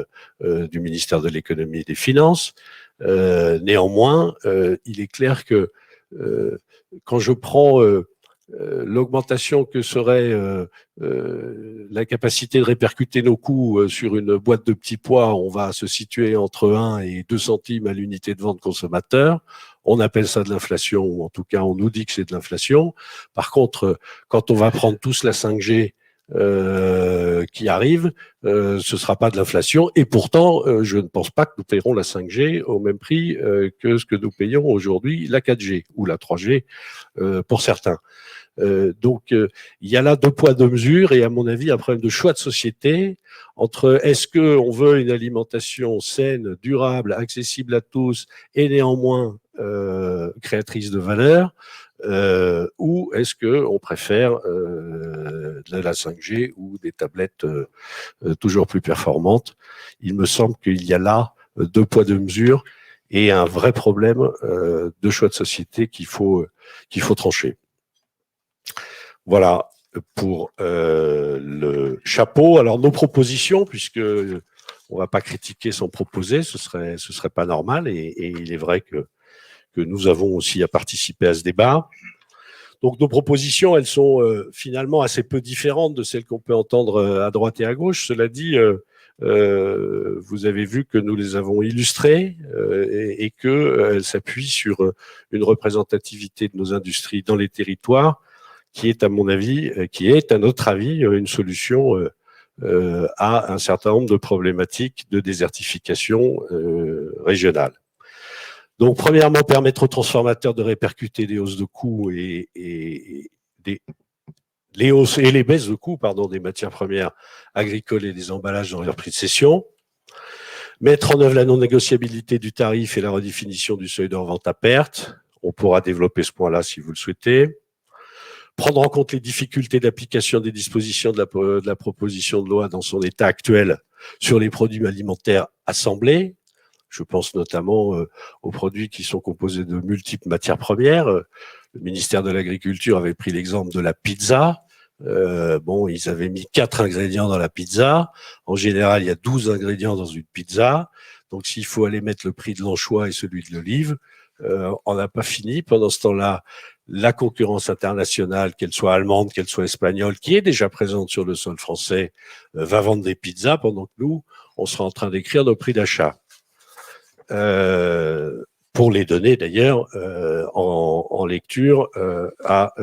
du ministère de l'économie et des finances. Néanmoins, il est clair que quand je prends l'augmentation que serait la capacité de répercuter nos coûts sur une boîte de petits pois, on va se situer entre 1 et 2 centimes à l'unité de vente consommateur. On appelle ça de l'inflation, ou en tout cas on nous dit que c'est de l'inflation. Par contre, quand on va prendre tous la 5G qui arrive, ce sera pas de l'inflation. Et pourtant, je ne pense pas que nous paierons la 5G au même prix que ce que nous payons aujourd'hui la 4G ou la 3G pour certains. Donc, il y a là 2 poids 2 mesures et à mon avis un problème de choix de société entre est-ce que on veut une alimentation saine, durable, accessible à tous et néanmoins créatrice de valeur, ou est-ce que on préfère de la 5G ou des tablettes toujours plus performantes. Il me semble qu'il y a là 2 poids 2 mesures et un vrai problème de choix de société qu'il faut trancher. Voilà pour le chapeau. Alors nos propositions, puisque on va pas critiquer sans proposer, ce serait pas normal, et il est vrai que nous avons aussi à participer à ce débat. Donc nos propositions, elles sont finalement assez peu différentes de celles qu'on peut entendre à droite et à gauche. Cela dit, vous avez vu que nous les avons illustrées et qu'elles s'appuient sur une représentativité de nos industries dans les territoires qui est à mon avis, qui est à notre avis une solution à un certain nombre de problématiques de désertification régionale. Donc, premièrement, permettre aux transformateurs de répercuter des hausses de coûts et les hausses et les baisses de coûts, des matières premières agricoles et des emballages dans leur prix de cession. Mettre en œuvre la non-négociabilité du tarif et la redéfinition du seuil de revente à perte. On pourra développer ce point-là si vous le souhaitez. Prendre en compte les difficultés d'application des dispositions de la proposition de loi dans son état actuel sur les produits alimentaires assemblés. Je pense notamment aux produits qui sont composés de multiples matières premières. Le ministère de l'Agriculture avait pris l'exemple de la pizza. Ils avaient mis 4 ingrédients dans la pizza. En général, il y a 12 ingrédients dans une pizza. Donc, s'il faut aller mettre le prix de l'anchois et celui de l'olive, on n'a pas fini. Pendant ce temps-là, la concurrence internationale, qu'elle soit allemande, qu'elle soit espagnole, qui est déjà présente sur le sol français, va vendre des pizzas pendant que nous, on sera en train d'écrire nos prix d'achat. Pour les donner d'ailleurs en lecture à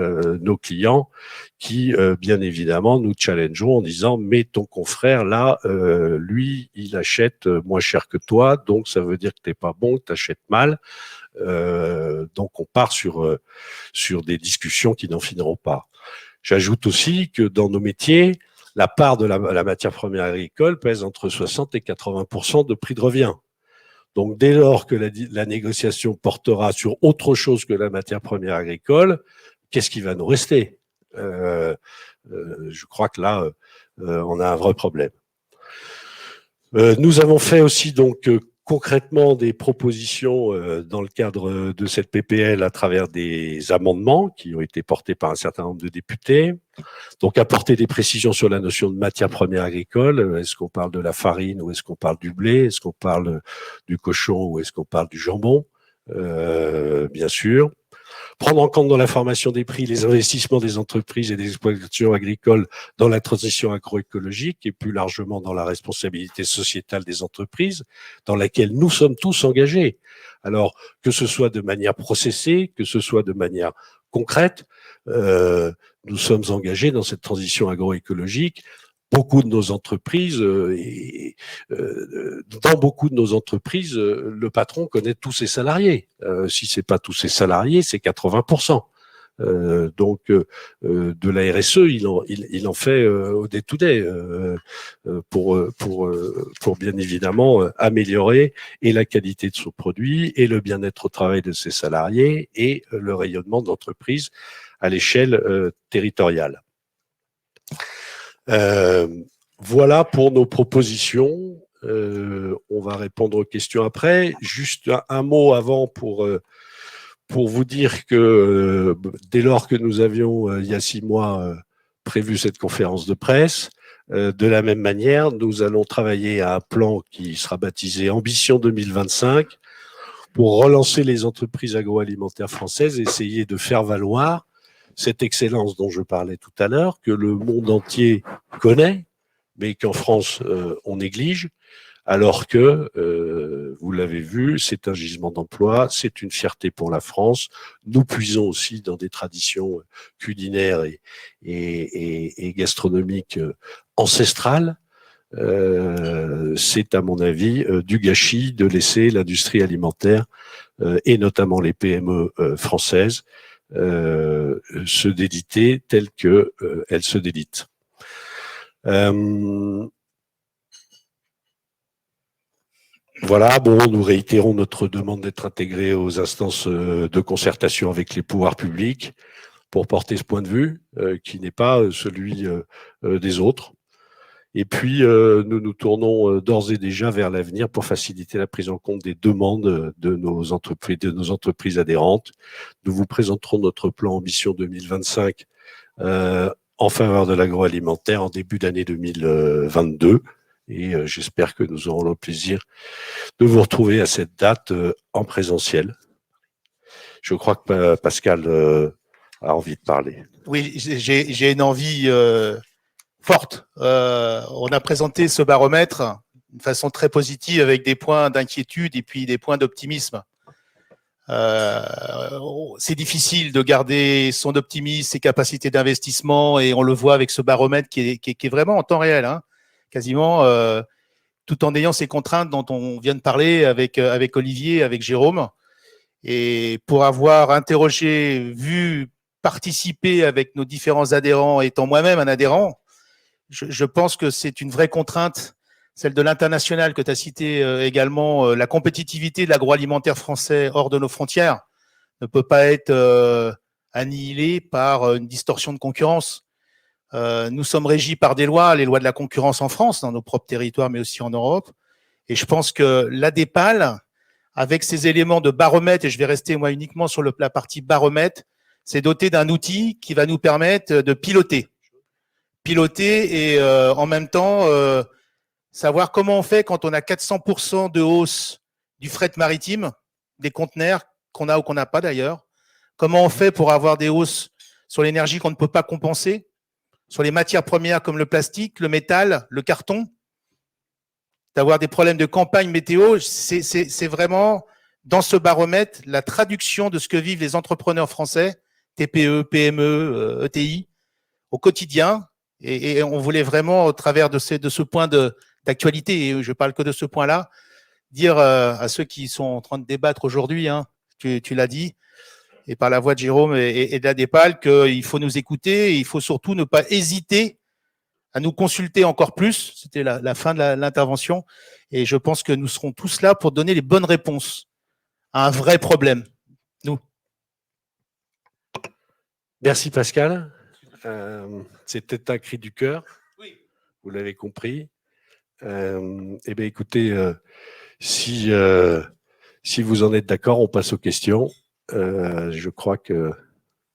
nos clients qui, bien évidemment, nous challengeront en disant « mais ton confrère, là, lui, il achète moins cher que toi, donc ça veut dire que t'es pas bon, que t'achètes mal ». Donc on part sur des discussions qui n'en finiront pas. J'ajoute aussi que dans nos métiers, la part de la matière première agricole pèse entre 60 et 80% de prix de revient. Donc, dès lors que la négociation portera sur autre chose que la matière première agricole, qu'est-ce qui va nous rester ? Je crois que là, on a un vrai problème. Nous avons fait aussi donc concrètement des propositions dans le cadre de cette PPL à travers des amendements qui ont été portés par un certain nombre de députés. Donc, apporter des précisions sur la notion de matière première agricole. Est-ce qu'on parle de la farine ou est-ce qu'on parle du blé? Est-ce qu'on parle du cochon ou est-ce qu'on parle du jambon? Bien sûr. Prendre en compte dans la formation des prix les investissements des entreprises et des exploitations agricoles dans la transition agroécologique et plus largement dans la responsabilité sociétale des entreprises dans laquelle nous sommes tous engagés. Alors, que ce soit de manière processée, que ce soit de manière concrète, nous sommes engagés dans cette transition agroécologique. Beaucoup de nos entreprises, dans beaucoup de nos entreprises, le patron connaît tous ses salariés. Si c'est pas tous ses salariés, c'est 80%. Donc, de la RSE, il en fait au day-to-day pour bien évidemment améliorer et la qualité de son produit et le bien-être au travail de ses salariés et le rayonnement de l'entreprise à l'échelle territoriale. Voilà pour nos propositions. On va répondre aux questions après. Juste un mot avant pour vous dire que dès lors que nous avions, il y a 6 mois, prévu cette conférence de presse, de la même manière, nous allons travailler à un plan qui sera baptisé Ambition 2025 pour relancer les entreprises agroalimentaires françaises, essayer de faire valoir cette excellence dont je parlais tout à l'heure, que le monde entier connaît, mais qu'en France, on néglige, alors que, vous l'avez vu, c'est un gisement d'emploi, c'est une fierté pour la France. Nous puisons aussi dans des traditions culinaires et gastronomiques ancestrales. C'est, à mon avis, du gâchis de laisser l'industrie alimentaire, et notamment les PME françaises, se déliter telle que elle se délite. Voilà, nous réitérons notre demande d'être intégrés aux instances de concertation avec les pouvoirs publics pour porter ce point de vue qui n'est pas celui des autres. Et puis, nous nous tournons d'ores et déjà vers l'avenir pour faciliter la prise en compte des demandes de nos entreprises adhérentes. Nous vous présenterons notre plan Ambition 2025 en faveur de l'agroalimentaire en début d'année 2022. Et j'espère que nous aurons le plaisir de vous retrouver à cette date en présentiel. Je crois que Pascal a envie de parler. Oui, j'ai une envie forte. On a présenté ce baromètre d'une façon très positive avec des points d'inquiétude et puis des points d'optimisme. C'est difficile de garder son optimisme, ses capacités d'investissement et on le voit avec ce baromètre qui est vraiment en temps réel, hein, quasiment, tout en ayant ces contraintes dont on vient de parler avec Olivier, avec Jérôme. Et pour avoir interrogé, vu participer avec nos différents adhérents, étant moi-même un adhérent, je pense que c'est une vraie contrainte, celle de l'international que tu as cité également, la compétitivité de l'agroalimentaire français hors de nos frontières ne peut pas être annihilée par une distorsion de concurrence. Nous sommes régis par des lois, les lois de la concurrence en France, dans nos propres territoires, mais aussi en Europe. Et je pense que l'ADEPAL, avec ces éléments de baromètre, et je vais rester moi uniquement sur la partie baromètre, c'est doté d'un outil qui va nous permettre de piloter et en même temps savoir comment on fait quand on a 400% de hausse du fret maritime, des conteneurs qu'on a ou qu'on n'a pas d'ailleurs. Comment on fait pour avoir des hausses sur l'énergie qu'on ne peut pas compenser, sur les matières premières comme le plastique, le métal, le carton, d'avoir des problèmes de campagne météo, c'est vraiment dans ce baromètre la traduction de ce que vivent les entrepreneurs français, TPE, PME, ETI, au quotidien. Et on voulait vraiment, au travers de ce point d'actualité, et je parle que de ce point-là, dire à ceux qui sont en train de débattre aujourd'hui, hein, tu l'as dit, et par la voix de Jérôme et de l'ADEPAL, qu'il faut nous écouter et il faut surtout ne pas hésiter à nous consulter encore plus. C'était la fin de l'intervention. Et je pense que nous serons tous là pour donner les bonnes réponses à un vrai problème. Nous. Merci Pascal. C'était un cri du cœur. Oui. Vous l'avez compris. Eh bien, écoutez, si vous en êtes d'accord, on passe aux questions. Je crois qu'il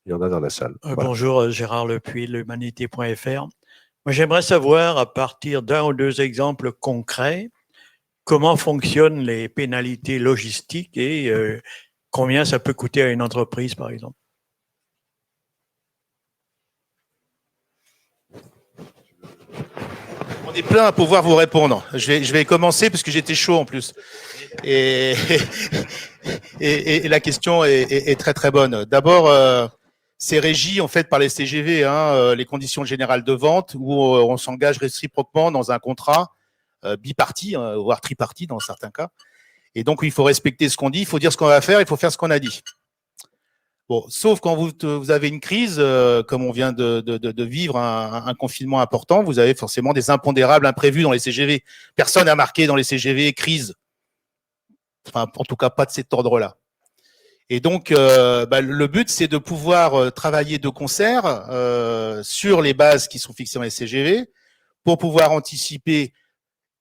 y en a dans la salle. Voilà. Bonjour, Gérard Lepuis, l'humanité.fr. Moi, j'aimerais savoir, à partir d'un ou deux exemples concrets, comment fonctionnent les pénalités logistiques et combien ça peut coûter à une entreprise, par exemple. On est plein à pouvoir vous répondre. Je vais commencer parce que j'étais chaud en plus. Et la question est très très bonne. D'abord, c'est régi en fait par les CGV, hein, les conditions générales de vente, où on s'engage réciproquement dans un contrat biparti, voire triparti dans certains cas. Et donc il faut respecter ce qu'on dit, il faut dire ce qu'on va faire, il faut faire ce qu'on a dit. Bon, sauf quand vous avez une crise, comme on vient de vivre un confinement important, vous avez forcément des impondérables imprévus dans les CGV. Personne n'a marqué dans les CGV crise. Enfin, en tout cas, pas de cet ordre-là. Et donc, le but, c'est de pouvoir travailler de concert sur les bases qui sont fixées dans les CGV pour pouvoir anticiper,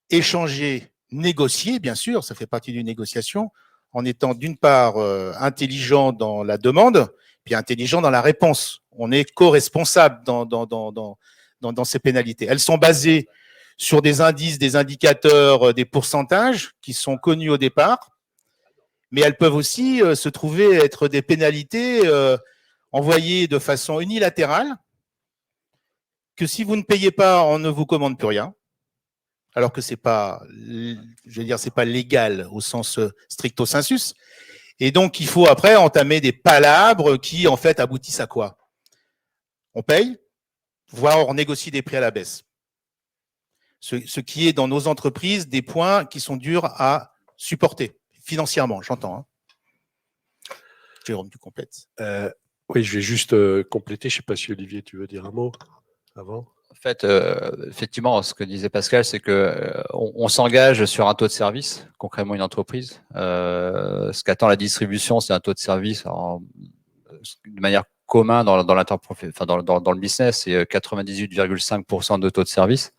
échanger, négocier, bien sûr, ça fait partie d'une négociation, en étant d'une part intelligent dans la demande, puis intelligent dans la réponse. On est co-responsable dans ces pénalités. Elles sont basées sur des indices, des indicateurs, des pourcentages qui sont connus au départ, mais elles peuvent aussi se trouver être des pénalités envoyées de façon unilatérale, que si vous ne payez pas, on ne vous commande plus rien, alors que c'est pas, je veux dire, c'est pas légal au sens stricto sensus. Et donc, il faut après entamer des palabres qui, en fait, aboutissent à quoi? On paye, voire on négocie des prix à la baisse. Ce qui est dans nos entreprises des points qui sont durs à supporter, financièrement, j'entends. Hein. Jérôme, tu complètes. Oui, je vais juste compléter. Je ne sais pas si Olivier, tu veux dire un mot avant. En fait, effectivement, ce que disait Pascal, c'est qu'on s'engage sur un taux de service, concrètement une entreprise. Ce qu'attend la distribution, c'est un taux de service de manière commune dans le business, c'est 98,5% de taux de service.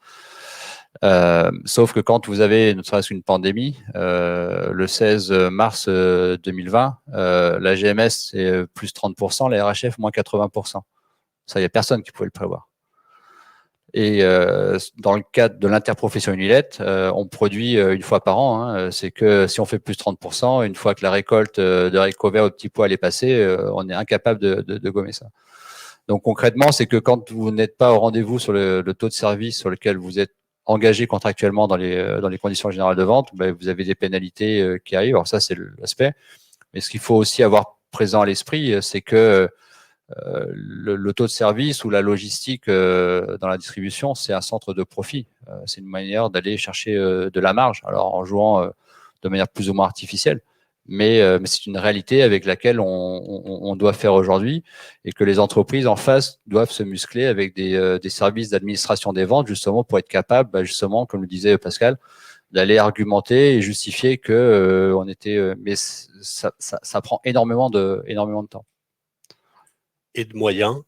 Sauf que quand vous avez ne serait-ce qu'une pandémie, le 16 mars 2020, la GMS c'est plus 30%, la RHF moins 80%. Ça, il n'y a personne qui pouvait le prévoir. Et dans le cadre de l'interprofession Unilette, on produit une fois par an. Hein, c'est que si on fait plus 30%, une fois que la récolte de haricots verts au petit pois est passée, on est incapable de gommer ça. Donc concrètement, c'est que quand vous n'êtes pas au rendez-vous sur le taux de service sur lequel vous êtes engagé contractuellement dans les conditions générales de vente, ben, vous avez des pénalités qui arrivent. Alors ça, c'est l'aspect. Mais ce qu'il faut aussi avoir présent à l'esprit, c'est que le taux de service ou la logistique dans la distribution, c'est un centre de profit. C'est une manière d'aller chercher de la marge, alors en jouant de manière plus ou moins artificielle. mais c'est une réalité avec laquelle on doit faire aujourd'hui et que les entreprises en face doivent se muscler avec des services d'administration des ventes justement pour être capables, justement, comme le disait Pascal, d'aller argumenter et justifier que on était. Mais ça prend énormément de temps. Et de moyens.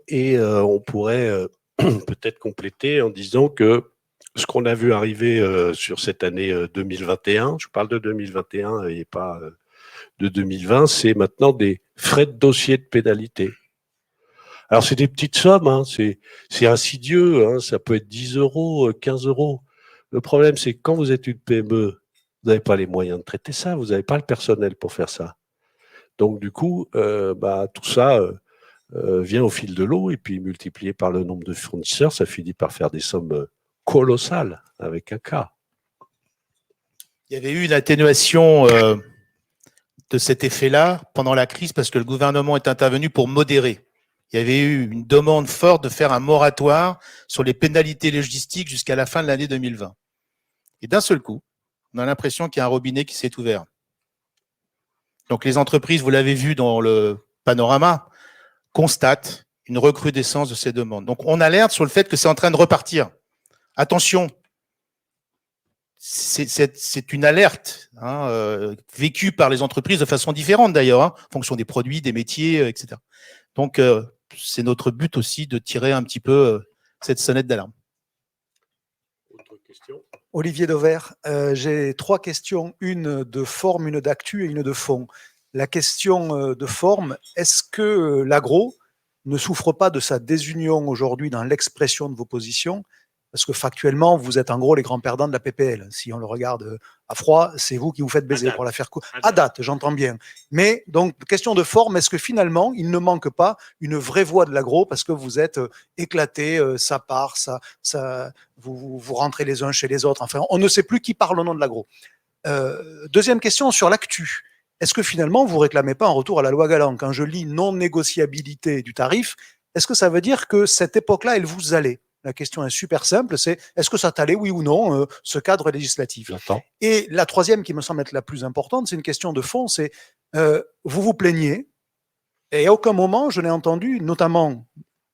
Et on pourrait peut-être compléter en disant que ce qu'on a vu arriver sur cette année 2021, je parle de 2021 et pas de 2020, c'est maintenant des frais de dossier de pénalité. Alors, c'est des petites sommes, hein, c'est insidieux, hein, ça peut être 10 euros, 15 euros. Le problème, c'est que quand vous êtes une PME, vous n'avez pas les moyens de traiter ça, vous n'avez pas le personnel pour faire ça. Donc, du coup, tout ça vient au fil de l'eau et puis multiplié par le nombre de fournisseurs, ça finit par faire des sommes colossales avec un cas. Il y avait eu une atténuation de cet effet-là pendant la crise parce que le gouvernement est intervenu pour modérer. Il y avait eu une demande forte de faire un moratoire sur les pénalités logistiques jusqu'à la fin de l'année 2020. Et d'un seul coup, on a l'impression qu'il y a un robinet qui s'est ouvert. Donc les entreprises, vous l'avez vu dans le panorama, constatent une recrudescence de ces demandes. Donc on alerte sur le fait que c'est en train de repartir. Attention, c'est une alerte vécue par les entreprises de façon différente d'ailleurs, en fonction des produits, des métiers, etc. Donc c'est notre but aussi de tirer un petit peu cette sonnette d'alarme. Autre question ? Olivier Dauvert, j'ai 3 questions, une de forme, une d'actu et une de fond. La question de forme, est-ce que l'agro ne souffre pas de sa désunion aujourd'hui dans l'expression de vos positions? Parce que factuellement, vous êtes en gros les grands perdants de la PPL. Si on le regarde à froid, c'est vous qui vous faites baiser pour la faire court. À date, j'entends bien. Mais donc, question de forme, est-ce que finalement, il ne manque pas une vraie voix de l'agro parce que vous êtes éclatés, ça part, vous rentrez les uns chez les autres. Enfin, on ne sait plus qui parle au nom de l'agro. Deuxième question sur l'actu. Est-ce que finalement, vous ne réclamez pas un retour à la loi Galan? Quand je lis non-négociabilité du tarif, est-ce que ça veut dire que cette époque-là, elle vous allait? La question est super simple, c'est est-ce que ça t'allait, oui ou non, ce cadre législatif? Et la troisième qui me semble être la plus importante, c'est une question de fond, c'est vous vous plaignez, et à aucun moment je n'ai entendu, notamment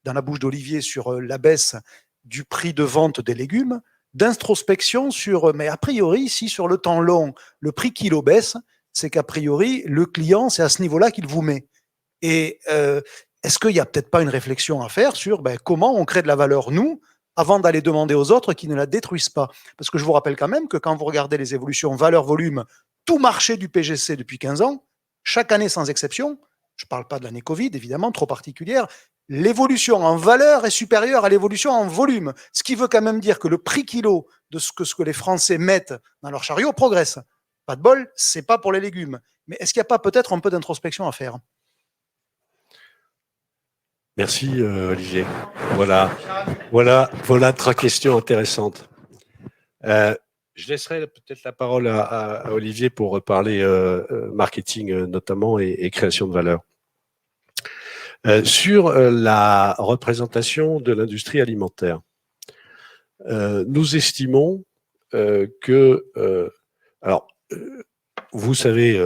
dans la bouche d'Olivier sur la baisse du prix de vente des légumes, d'introspection sur, mais a priori, si sur le temps long, le prix kilo baisse, c'est qu'a priori, le client, c'est à ce niveau-là qu'il vous met. Et est-ce qu'il n'y a peut-être pas une réflexion à faire sur comment on crée de la valeur, nous, avant d'aller demander aux autres qui ne la détruisent pas? Parce que je vous rappelle quand même que quand vous regardez les évolutions valeur-volume, tout marché du PGC depuis 15 ans, chaque année sans exception, je ne parle pas de l'année Covid, évidemment, trop particulière, l'évolution en valeur est supérieure à l'évolution en volume. Ce qui veut quand même dire que le prix kilo de ce que les Français mettent dans leur chariot progresse. Pas de bol, ce n'est pas pour les légumes. Mais est-ce qu'il n'y a pas peut-être un peu d'introspection à faire? Merci Olivier. Voilà 3 questions intéressantes. Je laisserai peut-être la parole à Olivier pour reparler marketing notamment et création de valeur. Sur la représentation de l'industrie alimentaire, nous estimons que vous savez,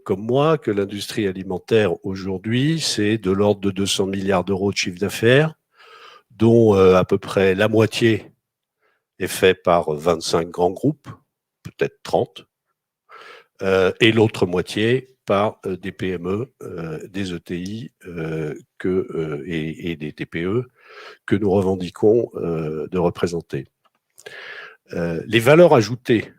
comme moi, que l'industrie alimentaire aujourd'hui, c'est de l'ordre de 200 milliards d'euros de chiffre d'affaires, dont à peu près la moitié est fait par 25 grands groupes, peut-être 30, et l'autre moitié par des PME, des ETI et des TPE que nous revendiquons de représenter. Les valeurs ajoutées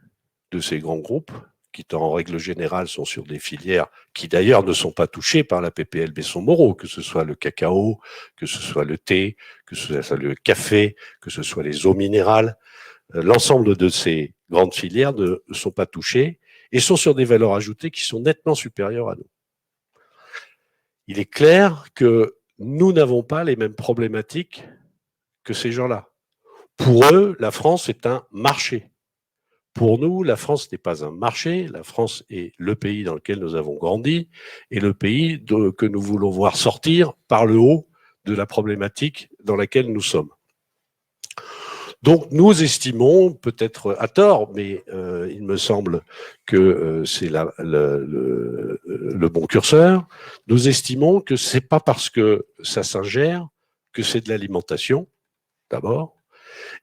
de ces grands groupes, qui en règle générale sont sur des filières qui d'ailleurs ne sont pas touchées par la PPL Besson-Moreau, que ce soit le cacao, que ce soit le thé, que ce soit le café, que ce soit les eaux minérales. L'ensemble de ces grandes filières ne sont pas touchées et sont sur des valeurs ajoutées qui sont nettement supérieures à nous. Il est clair que nous n'avons pas les mêmes problématiques que ces gens-là. Pour eux, la France est un marché. Pour nous, la France n'est pas un marché, la France est le pays dans lequel nous avons grandi et le pays que nous voulons voir sortir par le haut de la problématique dans laquelle nous sommes. Donc, nous estimons, peut-être à tort, mais il me semble que c'est le bon curseur, nous estimons que c'est pas parce que ça s'ingère que c'est de l'alimentation, d'abord,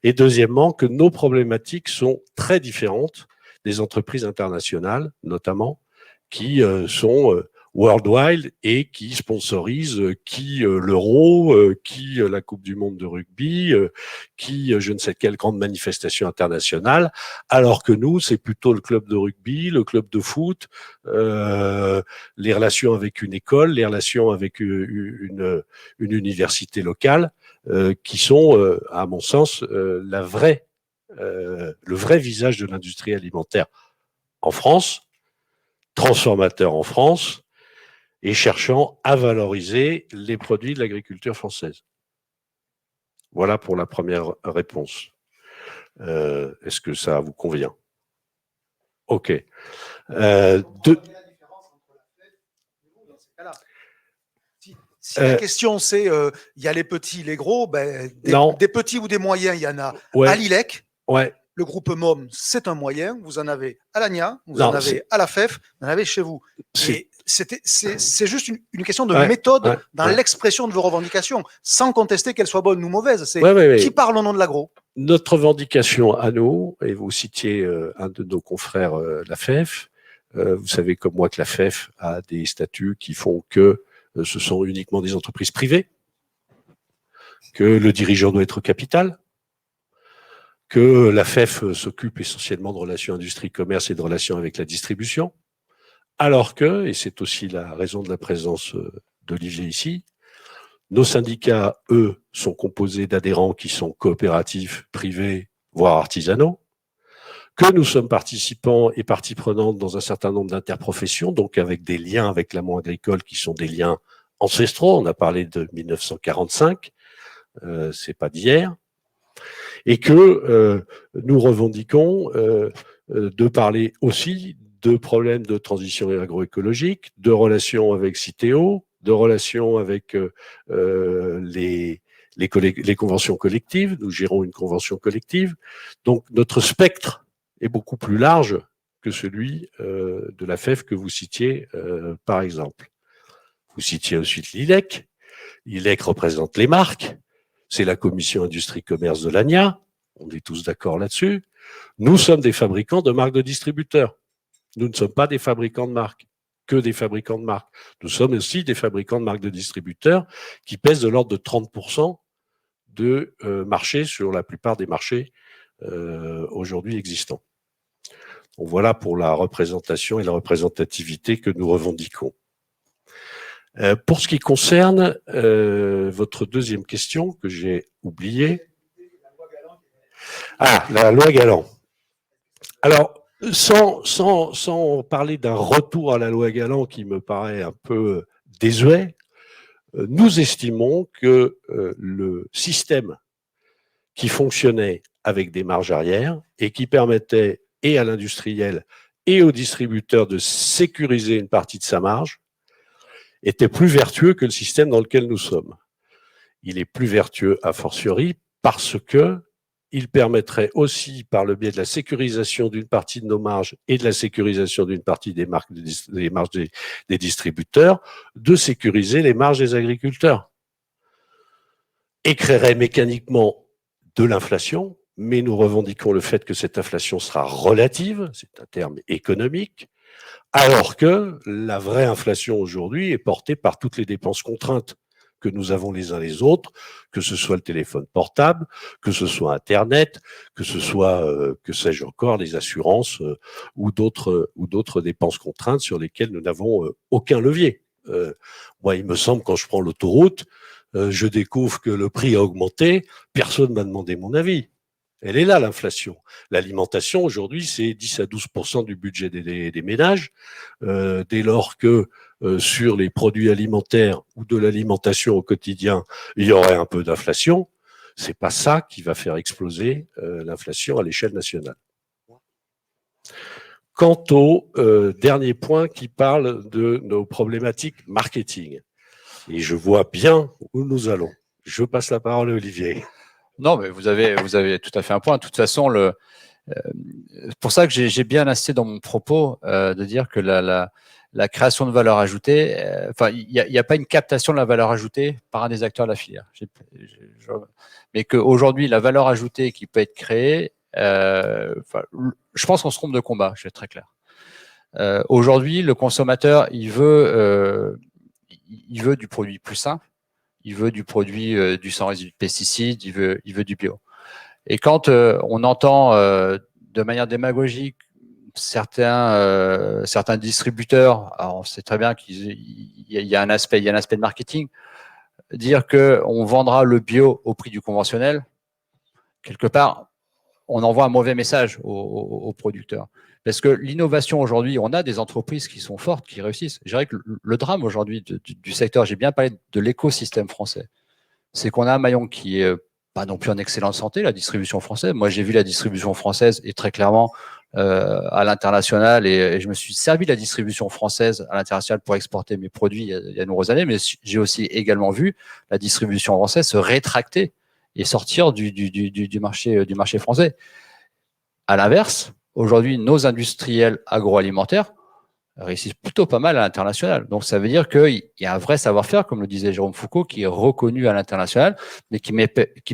et deuxièmement, que nos problématiques sont très différentes des entreprises internationales, notamment, qui sont worldwide et qui sponsorisent qui l'Euro, qui la Coupe du Monde de rugby, qui je ne sais quelle grande manifestation internationale, alors que nous, c'est plutôt le club de rugby, le club de foot, les relations avec une école, les relations avec une université locale, qui sont, à mon sens, le vrai visage de l'industrie alimentaire en France, transformateur en France, et cherchant à valoriser les produits de l'agriculture française. Voilà pour la première réponse. Est-ce que ça vous convient? Ok. Si la question c'est, il y a les petits, les gros, ben, des petits ou des moyens, il y en a à l'ILEC. Ouais. Le groupe MOM, c'est un moyen. Vous en avez à l'ANIA, vous en avez à la FEF, vous en avez chez vous. Et c'est juste une question de méthode dans l'expression de vos revendications, sans contester qu'elles soient bonnes ou mauvaises. C'est qui parle au nom de l'agro? Notre revendication à nous, et vous citiez un de nos confrères, la FEF, vous savez comme moi que la FEF a des statuts qui font que ce sont uniquement des entreprises privées, que le dirigeant doit être au capital, que la FEF s'occupe essentiellement de relations industrie-commerce et de relations avec la distribution, alors que, et c'est aussi la raison de la présence d'Olivier ici, nos syndicats, eux, sont composés d'adhérents qui sont coopératifs, privés, voire artisanaux, que nous sommes participants et parties prenantes dans un certain nombre d'interprofessions, donc avec des liens avec l'amont agricole qui sont des liens ancestraux. On a parlé de 1945, c'est pas d'hier. Et que nous revendiquons de parler aussi de problèmes de transition agroécologique, de relations avec Citeo, de relations avec les conventions collectives. Nous gérons une convention collective. Donc notre spectre est beaucoup plus large que celui de la FEF que vous citiez par exemple. Vous citiez ensuite l'ILEC. L'ILEC représente les marques. C'est la commission industrie-commerce de l'ANIA. On est tous d'accord là-dessus. Nous sommes des fabricants de marques de distributeurs. Nous ne sommes pas des fabricants de marques, que des fabricants de marques. Nous sommes aussi des fabricants de marques de distributeurs qui pèsent de l'ordre de 30% de marché sur la plupart des marchés aujourd'hui existants. Donc voilà pour la représentation et la représentativité que nous revendiquons. Pour ce qui concerne votre deuxième question que j'ai oubliée. Ah, la loi Galland. Alors, sans parler d'un retour à la loi Galland qui me paraît un peu désuet, nous estimons que le système qui fonctionnait avec des marges arrière et qui permettait et à l'industriel et au distributeur de sécuriser une partie de sa marge était plus vertueux que le système dans lequel nous sommes. Il est plus vertueux a fortiori parce que il permettrait aussi, par le biais de la sécurisation d'une partie de nos marges et de la sécurisation d'une partie des marges des distributeurs, de sécuriser les marges des agriculteurs. Et créerait mécaniquement de l'inflation, mais nous revendiquons le fait que cette inflation sera relative, c'est un terme économique, alors que la vraie inflation aujourd'hui est portée par toutes les dépenses contraintes que nous avons les uns les autres, que ce soit le téléphone portable, que ce soit Internet, que ce soit, que sais-je encore, les assurances ou d'autres dépenses contraintes sur lesquelles nous n'avons aucun levier. Moi, il me semble, quand je prends l'autoroute, je découvre que le prix a augmenté, personne ne m'a demandé mon avis. Elle est là, l'inflation. L'alimentation, aujourd'hui, c'est 10 à 12% du budget des ménages. Dès lors que sur les produits alimentaires ou de l'alimentation au quotidien, il y aurait un peu d'inflation, c'est pas ça qui va faire exploser l'inflation à l'échelle nationale. Quant au dernier point qui parle de nos problématiques marketing, et je vois bien où nous allons. Je passe la parole à Olivier. Non, mais vous avez tout à fait un point. De toute façon, c'est pour ça que j'ai bien insisté dans mon propos de dire que la création de valeur ajoutée, enfin, il n'y a pas une captation de la valeur ajoutée par un des acteurs de la filière. Mais qu'aujourd'hui, la valeur ajoutée qui peut être créée, je pense qu'on se trompe de combat, je vais être très clair. Aujourd'hui, le consommateur, il veut du produit plus simple, il veut du produit du sans résidus de pesticides, il veut du bio. Et quand on entend de manière démagogique certains distributeurs, alors on sait très bien qu'il y a un aspect de marketing, dire que on vendra le bio au prix du conventionnel, quelque part, on envoie un mauvais message aux producteurs. Parce que l'innovation aujourd'hui, on a des entreprises qui sont fortes, qui réussissent. Je dirais que le drame aujourd'hui du secteur, j'ai bien parlé de l'écosystème français, c'est qu'on a un maillon qui est pas non plus en excellente santé, la distribution française. Moi, j'ai vu la distribution française et très clairement à l'international et je me suis servi de la distribution française à l'international pour exporter mes produits il y a de nombreuses années, mais j'ai aussi également vu la distribution française se rétracter et sortir du marché français. À l'inverse, aujourd'hui, nos industriels agroalimentaires réussissent plutôt pas mal à l'international. Donc, ça veut dire qu'il y a un vrai savoir-faire, comme le disait Jérôme Foucault, qui est reconnu à l'international, mais qui ne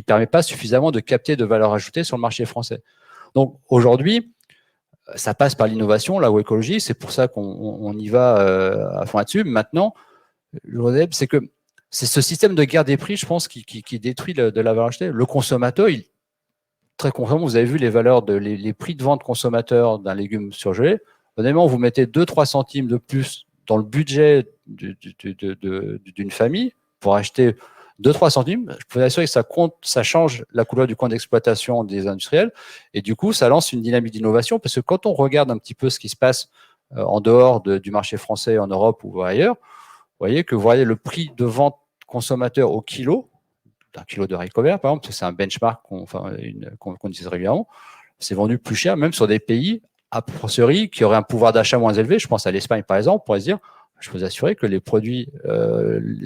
permet pas suffisamment de capter de valeur ajoutée sur le marché français. Donc, aujourd'hui, ça passe par l'innovation, l'agroécologie, c'est pour ça qu'on y va à fond là-dessus. Maintenant, c'est que c'est ce système de guerre des prix, je pense, qui détruit de la valeur ajoutée. Le consommateur, très concrètement, vous avez vu les valeurs, les prix de vente consommateur d'un légume surgelé. Honnêtement, vous mettez 2-3 centimes de plus dans le budget d'une famille pour acheter 2-3 centimes. Je peux vous assurer que ça change la couleur du compte d'exploitation des industriels. Et du coup, ça lance une dynamique d'innovation parce que quand on regarde un petit peu ce qui se passe en dehors du marché français, en Europe ou ailleurs, vous voyez le prix de vente consommateur au kilo, d'un kilo de haricots verts, par exemple, c'est un benchmark qu'on utilise régulièrement, c'est vendu plus cher, même sur des pays a fortiori qui auraient un pouvoir d'achat moins élevé. Je pense à l'Espagne, par exemple, on pourrait se dire, je peux vous assurer que les produits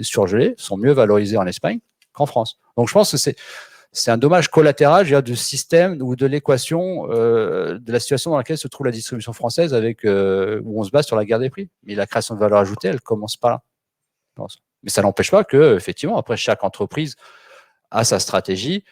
surgelés sont mieux valorisés en Espagne qu'en France. Donc, je pense que c'est un dommage collatéral du système ou de l'équation de la situation dans laquelle se trouve la distribution française où on se base sur la guerre des prix. Mais la création de valeur ajoutée, elle commence pas là. Mais ça n'empêche pas que, effectivement, après, chaque entreprise a sa stratégie.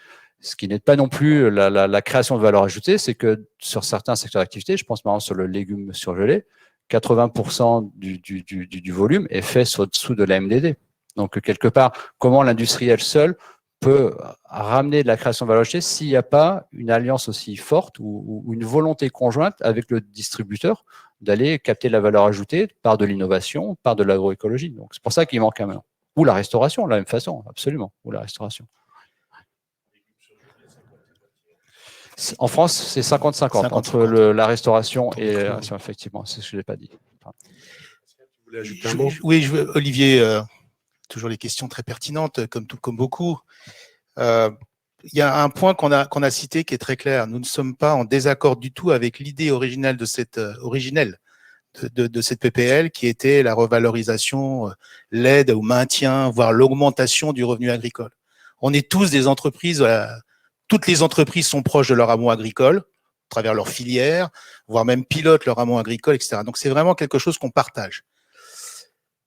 Ce qui n'est pas non plus la création de valeur ajoutée, c'est que sur certains secteurs d'activité, je pense par exemple sur le légume surgelé, 80% du volume est fait au-dessous de la MDD. Donc, quelque part, comment l'industriel seul peut ramener de la création de valeur ajoutée s'il n'y a pas une alliance aussi forte ou une volonté conjointe avec le distributeur d'aller capter de la valeur ajoutée par de l'innovation, par de l'agroécologie. Donc, c'est pour ça qu'il manque un main. Ou la restauration, de la même façon, absolument, ou la restauration. En France, c'est 50-50 entre la restauration et effectivement, c'est ce que je n'ai pas dit. Oui, Olivier, toujours les questions très pertinentes, comme beaucoup. Il y a un point qu'on a cité qui est très clair. Nous ne sommes pas en désaccord du tout avec l'idée originelle de cette PPL, qui était la revalorisation, l'aide au maintien, voire l'augmentation du revenu agricole. On est tous des entreprises. Toutes les entreprises sont proches de leur hameau agricole, à travers leur filière, voire même pilotent leur hameau agricole, etc. Donc, c'est vraiment quelque chose qu'on partage.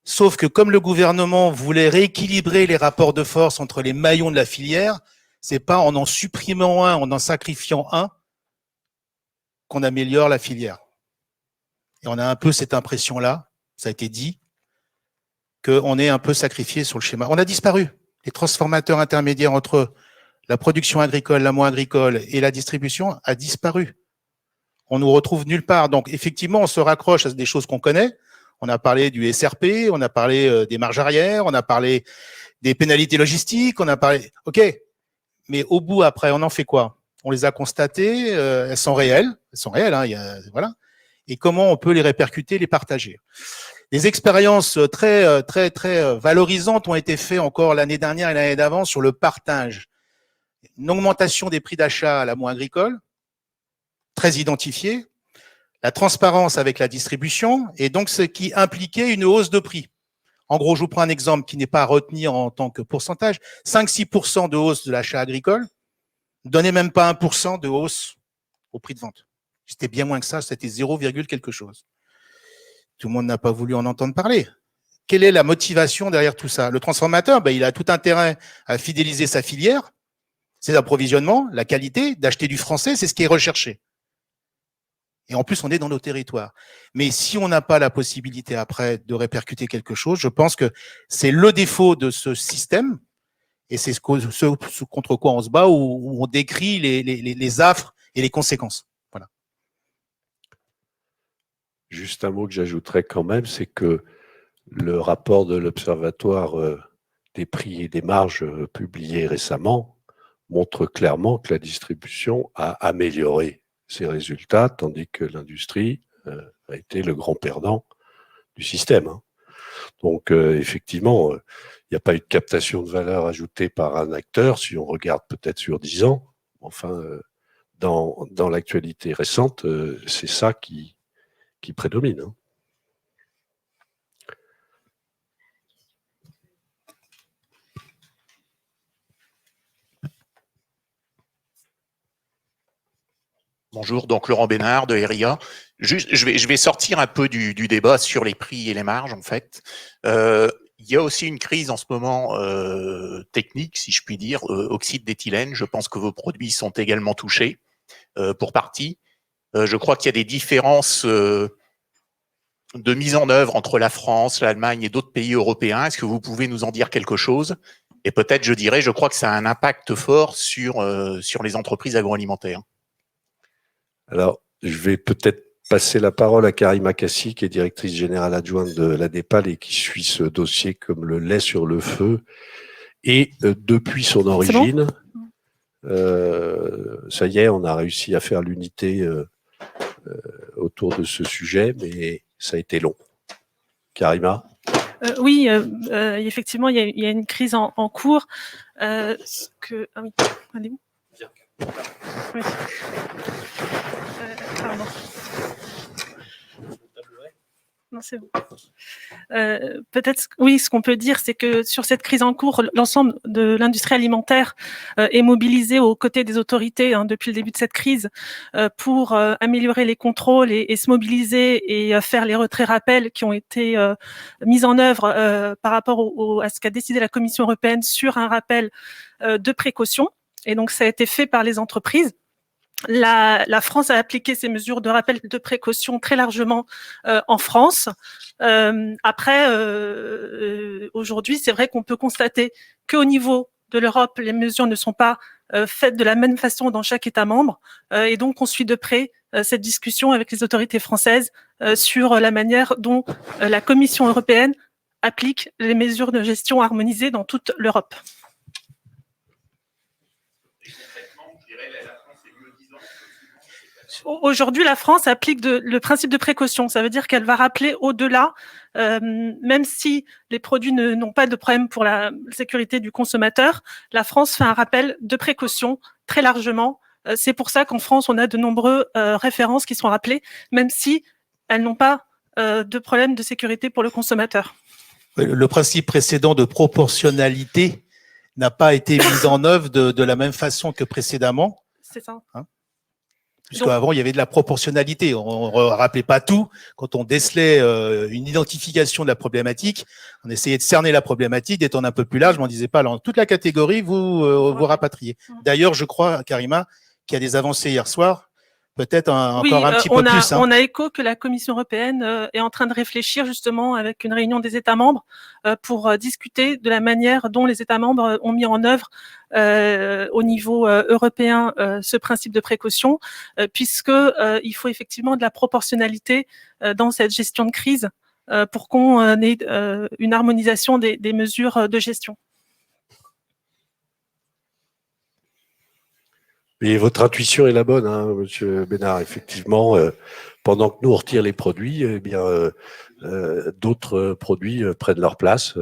Sauf que comme le gouvernement voulait rééquilibrer les rapports de force entre les maillons de la filière, c'est pas en supprimant un, en sacrifiant un, qu'on améliore la filière. Et on a un peu cette impression-là, ça a été dit, qu'on est un peu sacrifié sur le schéma. On a disparu. Les transformateurs intermédiaires entre la production agricole, l'amont agricole et la distribution a disparu. On nous retrouve nulle part. Donc, effectivement, on se raccroche à des choses qu'on connaît. On a parlé du SRP, on a parlé des marges arrière, on a parlé des pénalités logistiques, on a parlé… OK, mais au bout, après, on en fait quoi? On les a constatées, elles sont réelles, hein, voilà. Et comment on peut les répercuter, les partager? Des expériences très valorisantes ont été faites encore l'année dernière et l'année d'avant sur le partage. Une augmentation des prix d'achat à l'amont agricole, très identifiée, la transparence avec la distribution, et donc ce qui impliquait une hausse de prix. En gros, je vous prends un exemple qui n'est pas à retenir en tant que pourcentage, 5-6% de hausse de l'achat agricole, ne donnait même pas 1% de hausse au prix de vente. C'était bien moins que ça, c'était 0, quelque chose. Tout le monde n'a pas voulu en entendre parler. Quelle est la motivation derrière tout ça? Le transformateur, il a tout intérêt à fidéliser sa filière, ses approvisionnements, la qualité, d'acheter du français, c'est ce qui est recherché. Et en plus, on est dans nos territoires. Mais si on n'a pas la possibilité après de répercuter quelque chose, je pense que c'est le défaut de ce système, et c'est ce contre quoi on se bat, où on décrit les affres et les conséquences. Voilà. Juste un mot que j'ajouterais quand même, c'est que le rapport de l'Observatoire des prix et des marges publié récemment montre clairement que la distribution a amélioré ses résultats, tandis que l'industrie a été le grand perdant du système. Donc, effectivement, il n'y a pas eu de captation de valeur ajoutée par un acteur, si on regarde peut-être sur 10 ans. Enfin, dans l'actualité récente, c'est ça qui prédomine. Bonjour, donc Laurent Bénard de RIA. Juste, je vais sortir un peu du débat sur les prix et les marges, en fait. Il y a aussi une crise en ce moment technique, si je puis dire, oxyde d'éthylène. Je pense que vos produits sont également touchés, pour partie. Je crois qu'il y a des différences de mise en œuvre entre la France, l'Allemagne et d'autres pays européens. Est-ce que vous pouvez nous en dire quelque chose? Et peut-être, je crois que ça a un impact fort sur les entreprises agroalimentaires. Alors, je vais peut-être passer la parole à Karima Kassi, qui est directrice générale adjointe de la DEPAL et qui suit ce dossier comme le lait sur le feu. Et depuis son origine, ça y est, on a réussi à faire l'unité autour de ce sujet, mais ça a été long. Karima? Oui, effectivement, il y a une crise en cours. Ah oui, allez-vous. Oui. Pardon. Non, c'est bon. Peut-être, oui, ce qu'on peut dire, c'est que sur cette crise en cours, l'ensemble de l'industrie alimentaire est mobilisé aux côtés des autorités depuis le début de cette crise pour améliorer les contrôles et se mobiliser et faire les retraits-rappels qui ont été mis en œuvre par rapport à ce qu'a décidé la Commission européenne sur un rappel de précaution. Et donc, ça a été fait par les entreprises. La France a appliqué ces mesures de rappel de précaution très largement en France. Après, aujourd'hui, c'est vrai qu'on peut constater qu'au niveau de l'Europe, les mesures ne sont pas faites de la même façon dans chaque État membre. Et donc, on suit de près cette discussion avec les autorités françaises sur la manière dont la Commission européenne applique les mesures de gestion harmonisées dans toute l'Europe. Aujourd'hui, la France applique le principe de précaution. Ça veut dire qu'elle va rappeler au-delà, même si les produits n'ont pas de problème pour la sécurité du consommateur, la France fait un rappel de précaution très largement. C'est pour ça qu'en France, on a de nombreuses références qui sont rappelées, même si elles n'ont pas de problème de sécurité pour le consommateur. Le principe précédent de proportionnalité n'a pas été mis en œuvre de la même façon que précédemment. C'est ça. Puisqu'avant, il y avait de la proportionnalité. On ne rappelait pas tout. Quand on décelait une identification de la problématique, on essayait de cerner la problématique, d'étendre un peu plus large, mais on ne disait pas, alors, toute la catégorie, vous rapatriez. D'ailleurs, je crois, Karima, qu'il y a des avancées hier soir. Peut-être encore un petit peu plus. On a écho que la Commission européenne est en train de réfléchir justement avec une réunion des États membres pour discuter de la manière dont les États membres ont mis en œuvre au niveau européen ce principe de précaution, puisque il faut effectivement de la proportionnalité dans cette gestion de crise pour qu'on ait une harmonisation des mesures de gestion. Et votre intuition est la bonne, Monsieur Bénard. Effectivement, pendant que nous on retire les produits, eh bien, d'autres produits prennent leur place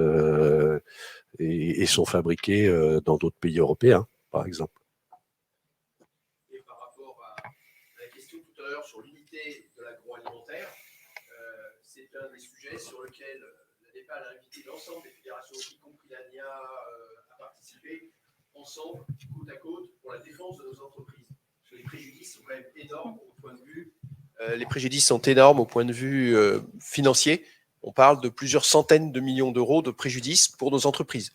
et sont fabriqués dans d'autres pays européens, par exemple. Et par rapport à la question tout à l'heure sur l'unité de l'agroalimentaire, c'est un des sujets sur lequel la DEPAL a invité l'ensemble des fédérations, y compris l'ANIA, à participer ensemble, côte à côte, pour la défense de nos entreprises. Parce que les préjudices sont quand même énormes au point de vue. Les préjudices sont énormes au point de vue financier. On parle de plusieurs centaines de millions d'euros de préjudices pour nos entreprises.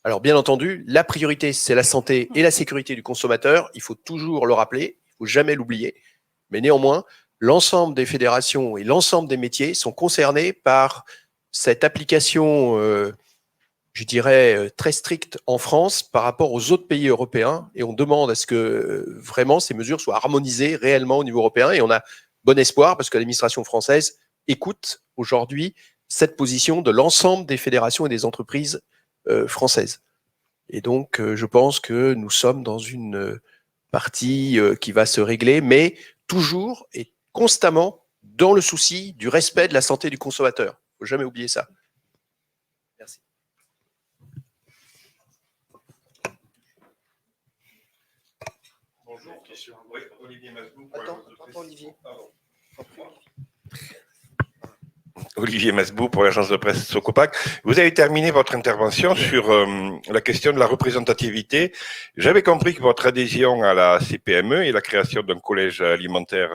Alors, bien entendu, la priorité, c'est la santé et la sécurité du consommateur. Il faut toujours le rappeler, il ne faut jamais l'oublier. Mais néanmoins, l'ensemble des fédérations et l'ensemble des métiers sont concernés par cette application, je dirais, très stricte en France par rapport aux autres pays européens. Et on demande à ce que vraiment ces mesures soient harmonisées réellement au niveau européen. Et on a bon espoir parce que l'administration française écoute aujourd'hui cette position de l'ensemble des fédérations et des entreprises françaises. Et donc, je pense que nous sommes dans une partie qui va se régler, mais toujours et constamment dans le souci du respect de la santé du consommateur. Il ne faut jamais oublier ça. Merci. Bonjour. Oui, Olivier Masbou. Attends, Olivier. Olivier Masbou pour l'agence de presse Socopac. Vous avez terminé votre intervention sur la question de la représentativité. J'avais compris que votre adhésion à la CPME et la création d'un collège alimentaire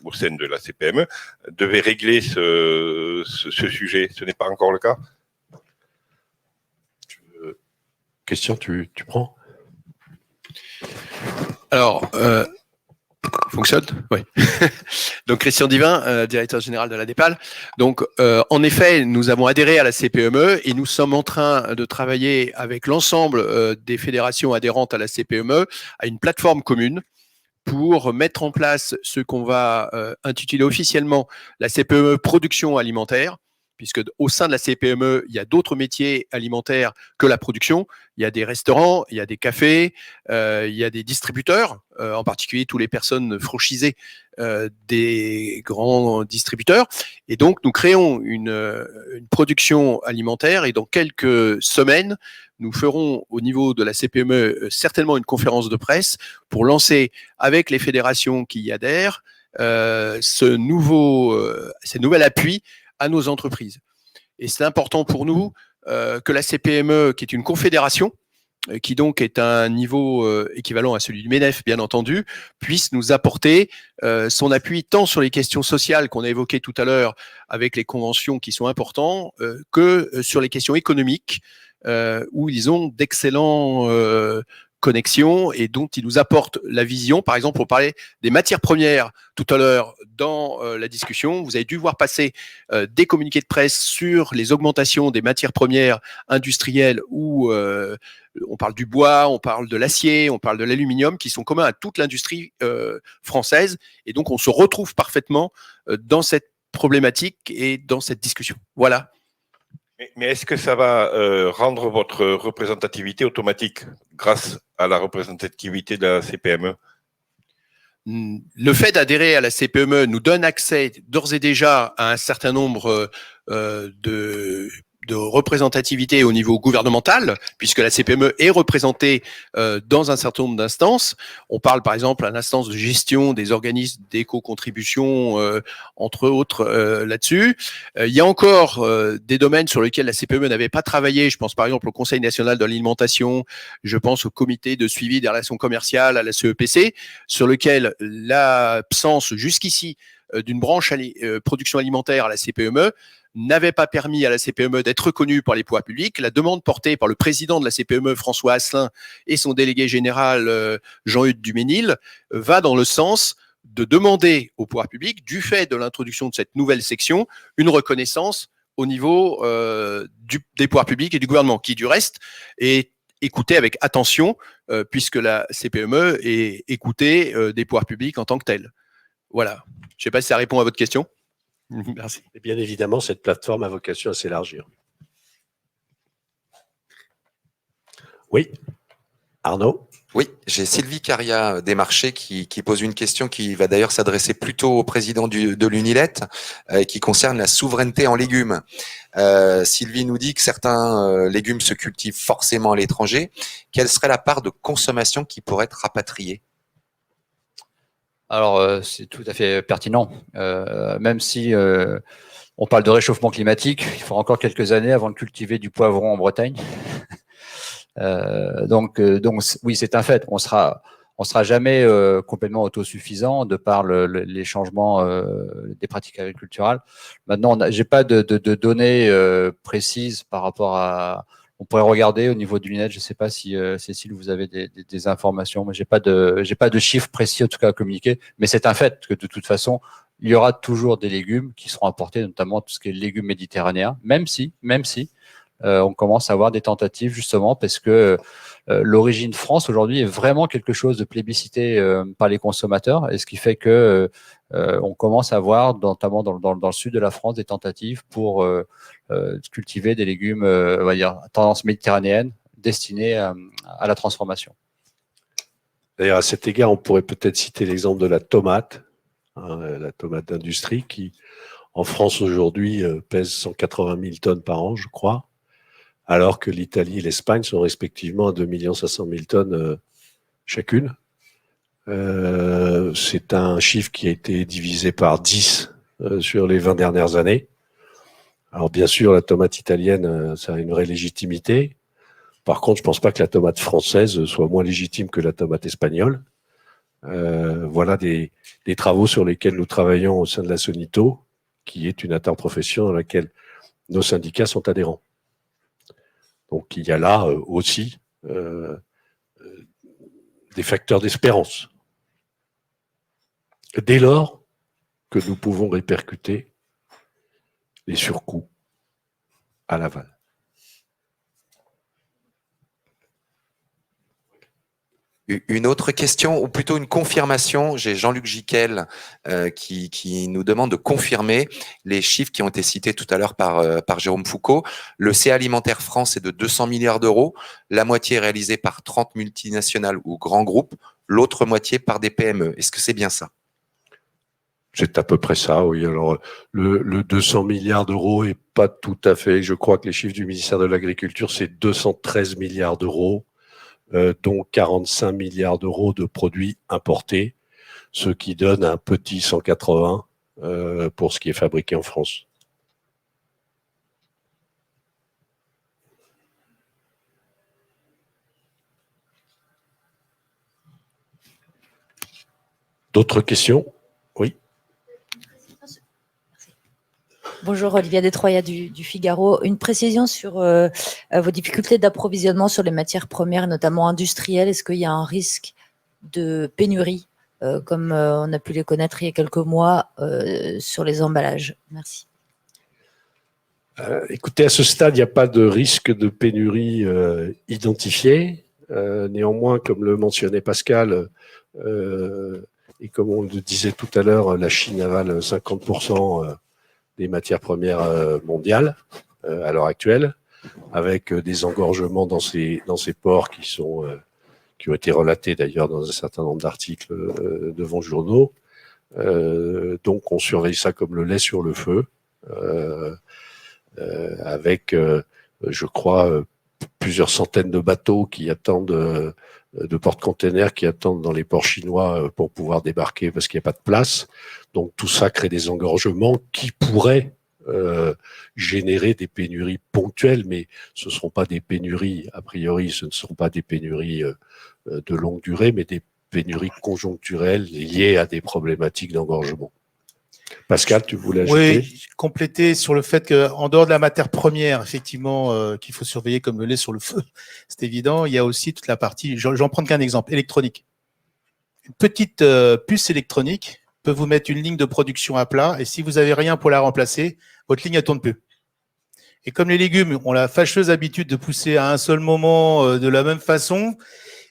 au sein de la CPME devait régler ce sujet. Ce n'est pas encore le cas? Question, tu prends? Alors, fonctionne? Oui. Donc, Christian Divin, directeur général de la DEPAL. Donc, en effet, nous avons adhéré à la CPME et nous sommes en train de travailler avec l'ensemble des fédérations adhérentes à la CPME à une plateforme commune pour mettre en place ce qu'on va intituler officiellement la CPME production alimentaire, puisque au sein de la CPME, il y a d'autres métiers alimentaires que la production. Il y a des restaurants, il y a des cafés, il y a des distributeurs, en particulier toutes les personnes franchisées des grands distributeurs. Et donc, nous créons une production alimentaire et dans quelques semaines, nous ferons au niveau de la CPME certainement une conférence de presse pour lancer avec les fédérations qui y adhèrent ce nouvel appui à nos entreprises. Et c'est important pour nous que la CPME, qui est une confédération, qui donc est à un niveau équivalent à celui du MEDEF, bien entendu, puisse nous apporter son appui tant sur les questions sociales qu'on a évoquées tout à l'heure avec les conventions qui sont importantes, que sur les questions économiques, où ils ont d'excellents connexions et dont ils nous apportent la vision. Par exemple, on parlait des matières premières tout à l'heure dans la discussion. Vous avez dû voir passer des communiqués de presse sur les augmentations des matières premières industrielles où on parle du bois, on parle de l'acier, on parle de l'aluminium qui sont communs à toute l'industrie française. Et donc, on se retrouve parfaitement dans cette problématique et dans cette discussion. Voilà. Mais est-ce que ça va rendre votre représentativité automatique grâce à la représentativité de la CPME? Le fait d'adhérer à la CPME nous donne accès d'ores et déjà à un certain nombre de représentativité au niveau gouvernemental, puisque la CPME est représentée dans un certain nombre d'instances. On parle par exemple à l'instance de gestion des organismes d'éco-contribution, entre autres là-dessus. Il y a encore des domaines sur lesquels la CPME n'avait pas travaillé. Je pense par exemple au Conseil national de l'alimentation, je pense au comité de suivi des relations commerciales à la CEPC, sur lequel l'absence jusqu'ici d'une branche production alimentaire à la CPME n'avait pas permis à la CPME d'être reconnue par les pouvoirs publics. La demande portée par le président de la CPME, François Asselin, et son délégué général, Jean-Hugues Duménil, va dans le sens de demander aux pouvoirs publics, du fait de l'introduction de cette nouvelle section, une reconnaissance au niveau des pouvoirs publics et du gouvernement, qui du reste est écoutée avec attention, puisque la CPME est écoutée des pouvoirs publics en tant que telle. Voilà. Je ne sais pas si ça répond à votre question. Merci. Et bien évidemment, cette plateforme a vocation à s'élargir. Oui, Arnaud? Oui, j'ai Sylvie Caria des marchés qui pose une question qui va d'ailleurs s'adresser plutôt au président de l'Unilet, qui concerne la souveraineté en légumes. Sylvie nous dit que certains légumes se cultivent forcément à l'étranger. Quelle serait la part de consommation qui pourrait être rapatriée? Alors, c'est tout à fait pertinent. Même si on parle de réchauffement climatique, il faudra encore quelques années avant de cultiver du poivron en Bretagne. Donc oui, c'est un fait. On sera jamais complètement autosuffisant de par les changements des pratiques agriculturales. Maintenant, j'ai pas de données précises par rapport à. On pourrait regarder au niveau du LUNET. Je ne sais pas si Cécile, vous avez des informations, mais j'ai pas de chiffres précis en tout cas à communiquer. Mais c'est un fait que de toute façon, il y aura toujours des légumes qui seront importés, notamment tout ce qui est légumes méditerranéens, même si on commence à avoir des tentatives justement parce que l'origine France aujourd'hui est vraiment quelque chose de plébiscité par les consommateurs, et ce qui fait que on commence à voir, notamment dans le sud de la France, des tentatives pour cultiver des légumes, on va dire, tendance méditerranéenne, destinés à la transformation. D'ailleurs, à cet égard, on pourrait peut-être citer l'exemple de la tomate, la tomate d'industrie, qui en France aujourd'hui pèse 180 000 tonnes par an, je crois, alors que l'Italie et l'Espagne sont respectivement à 2 500 000 tonnes chacune. C'est un chiffre qui a été divisé par 10 sur les 20 dernières années. Alors bien sûr, la tomate italienne, ça a une vraie légitimité. Par contre, je ne pense pas que la tomate française soit moins légitime que la tomate espagnole. Voilà des travaux sur lesquels nous travaillons au sein de la Sonito, qui est une interprofession dans laquelle nos syndicats sont adhérents. Donc il y a là aussi des facteurs d'espérance. Dès lors que nous pouvons répercuter les surcoûts à l'aval. Une autre question, ou plutôt une confirmation. J'ai Jean-Luc Giquel qui nous demande de confirmer les chiffres qui ont été cités tout à l'heure par Jérôme Foucault. Le CA Alimentaire France est de 200 milliards d'euros. La moitié est réalisée par 30 multinationales ou grands groupes, l'autre moitié par des PME. Est-ce que c'est bien ça? C'est à peu près ça, oui. Alors, le 200 milliards d'euros est pas tout à fait. Je crois que les chiffres du ministère de l'Agriculture, c'est 213 milliards d'euros, dont 45 milliards d'euros de produits importés, ce qui donne un petit 180 pour ce qui est fabriqué en France. D'autres questions? Oui. Bonjour, Olivia Detroya du Figaro. Une précision sur vos difficultés d'approvisionnement sur les matières premières, notamment industrielles. Est-ce qu'il y a un risque de pénurie, comme on a pu les connaître il y a quelques mois, sur les emballages? Merci. Écoutez, à ce stade, il n'y a pas de risque de pénurie identifié. Néanmoins, comme le mentionnait Pascal, et comme on le disait tout à l'heure, la Chine avale 50% des matières premières mondiales à l'heure actuelle, avec des engorgements dans ces ports qui ont été relatés d'ailleurs dans un certain nombre d'articles devant journaux. Donc on surveille ça comme le lait sur le feu, avec, je crois, plusieurs centaines de bateaux qui attendent, de porte-containers qui attendent dans les ports chinois pour pouvoir débarquer parce qu'il n'y a pas de place. Donc tout ça crée des engorgements qui pourraient générer des pénuries ponctuelles, mais ce ne seront pas des pénuries, a priori, ce ne seront pas des pénuries de longue durée, mais des pénuries conjoncturelles liées à des problématiques d'engorgement. Pascal, tu voulais ajouter? Oui, compléter sur le fait qu'en dehors de la matière première, effectivement, qu'il faut surveiller comme le lait sur le feu, c'est évident, il y a aussi toute la partie, j'en prends qu'un exemple, électronique. Une petite puce électronique peut vous mettre une ligne de production à plat, et si vous n'avez rien pour la remplacer, votre ligne ne tourne plus. Et comme les légumes ont la fâcheuse habitude de pousser à un seul moment de la même façon,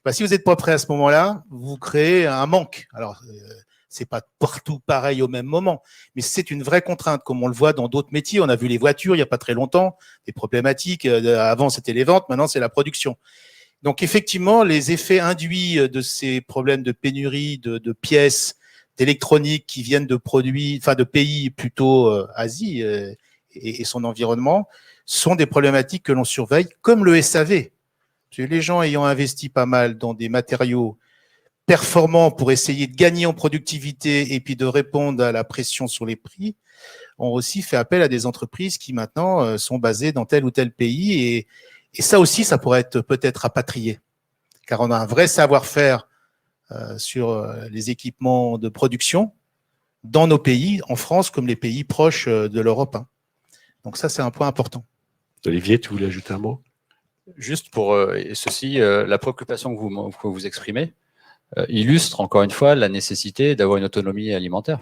bah, si vous n'êtes pas prêt à ce moment-là, vous créez un manque. Alors, c'est pas partout pareil au même moment, mais c'est une vraie contrainte, comme on le voit dans d'autres métiers. On a vu les voitures il n'y a pas très longtemps, des problématiques. Avant, c'était les ventes, maintenant, c'est la production. Donc, effectivement, les effets induits de ces problèmes de pénurie, de pièces, d'électronique qui viennent de produits, enfin de pays plutôt Asie et son environnement, sont des problématiques que l'on surveille, comme le SAV. Les gens ayant investi pas mal dans des matériaux performants pour essayer de gagner en productivité et puis de répondre à la pression sur les prix, ont aussi fait appel à des entreprises qui maintenant sont basées dans tel ou tel pays Et ça aussi, ça pourrait être peut-être rapatrié, car on a un vrai savoir-faire sur les équipements de production dans nos pays, en France comme les pays proches de l'Europe. Donc ça, c'est un point important. Olivier, tu voulais ajouter un mot? Juste pour la préoccupation que vous exprimez illustre encore une fois la nécessité d'avoir une autonomie alimentaire.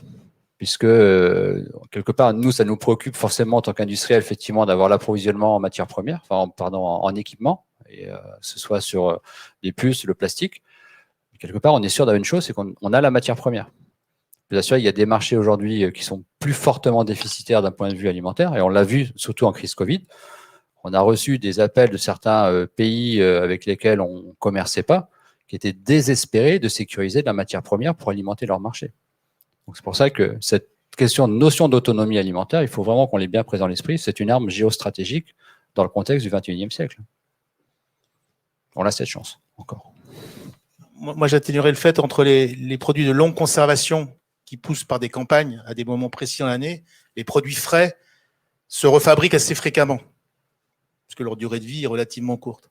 Puisque, quelque part, nous, ça nous préoccupe forcément en tant qu'industriel, effectivement, d'avoir l'approvisionnement en matières premières, en équipement, et que ce soit sur les puces, le plastique. Quelque part, on est sûr d'avoir une chose, c'est qu'on a la matière première. Je vous assure, il y a des marchés aujourd'hui qui sont plus fortement déficitaires d'un point de vue alimentaire, et on l'a vu surtout en crise Covid. On a reçu des appels de certains pays avec lesquels on ne commerçait pas, qui étaient désespérés de sécuriser de la matière première pour alimenter leur marché. Donc c'est pour ça que cette notion d'autonomie alimentaire, il faut vraiment qu'on l'ait bien présent à l'esprit. C'est une arme géostratégique dans le contexte du XXIe siècle. On a cette chance, encore. Moi, j'atténuerais le fait entre les produits de longue conservation qui poussent par des campagnes à des moments précis dans l'année, les produits frais se refabriquent assez fréquemment, parce que leur durée de vie est relativement courte.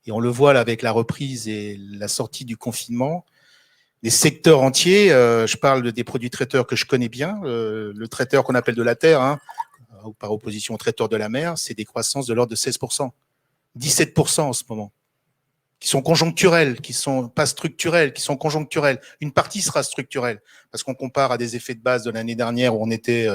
Et on le voit là avec la reprise et la sortie du confinement. Des secteurs entiers, je parle des produits traiteurs que je connais bien, le traiteur qu'on appelle de la terre, par opposition au traiteur de la mer, c'est des croissances de l'ordre de 16%, 17% en ce moment, qui sont conjoncturelles, qui sont pas structurelles, qui sont conjoncturelles. Une partie sera structurelle, parce qu'on compare à des effets de base de l'année dernière où on était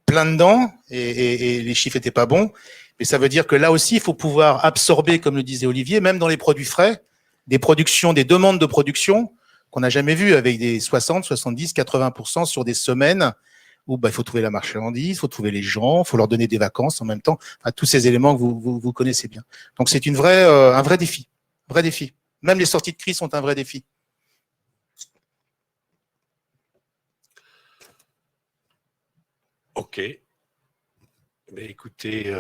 plein dedans et les chiffres étaient pas bons. Mais ça veut dire que là aussi, il faut pouvoir absorber, comme le disait Olivier, même dans les produits frais, des demandes de production qu'on n'a jamais vu avec des 60, 70, 80% sur des semaines où il faut trouver la marchandise, il faut trouver les gens, il faut leur donner des vacances en même temps. Enfin, tous ces éléments que vous connaissez bien. Donc c'est un vrai défi. Vrai défi. Même les sorties de crise sont un vrai défi. Ok. Mais écoutez,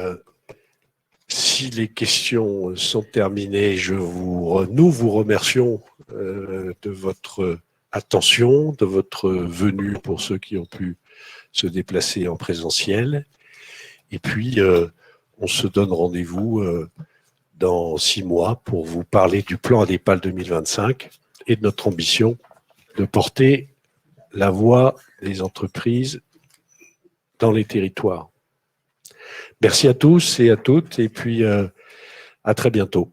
si les questions sont terminées, nous vous remercions de votre attention, de votre venue pour ceux qui ont pu se déplacer en présentiel. Et puis, on se donne rendez-vous dans 6 mois pour vous parler du plan ADEPAL 2025 et de notre ambition de porter la voix des entreprises dans les territoires. Merci à tous et à toutes, et puis à très bientôt.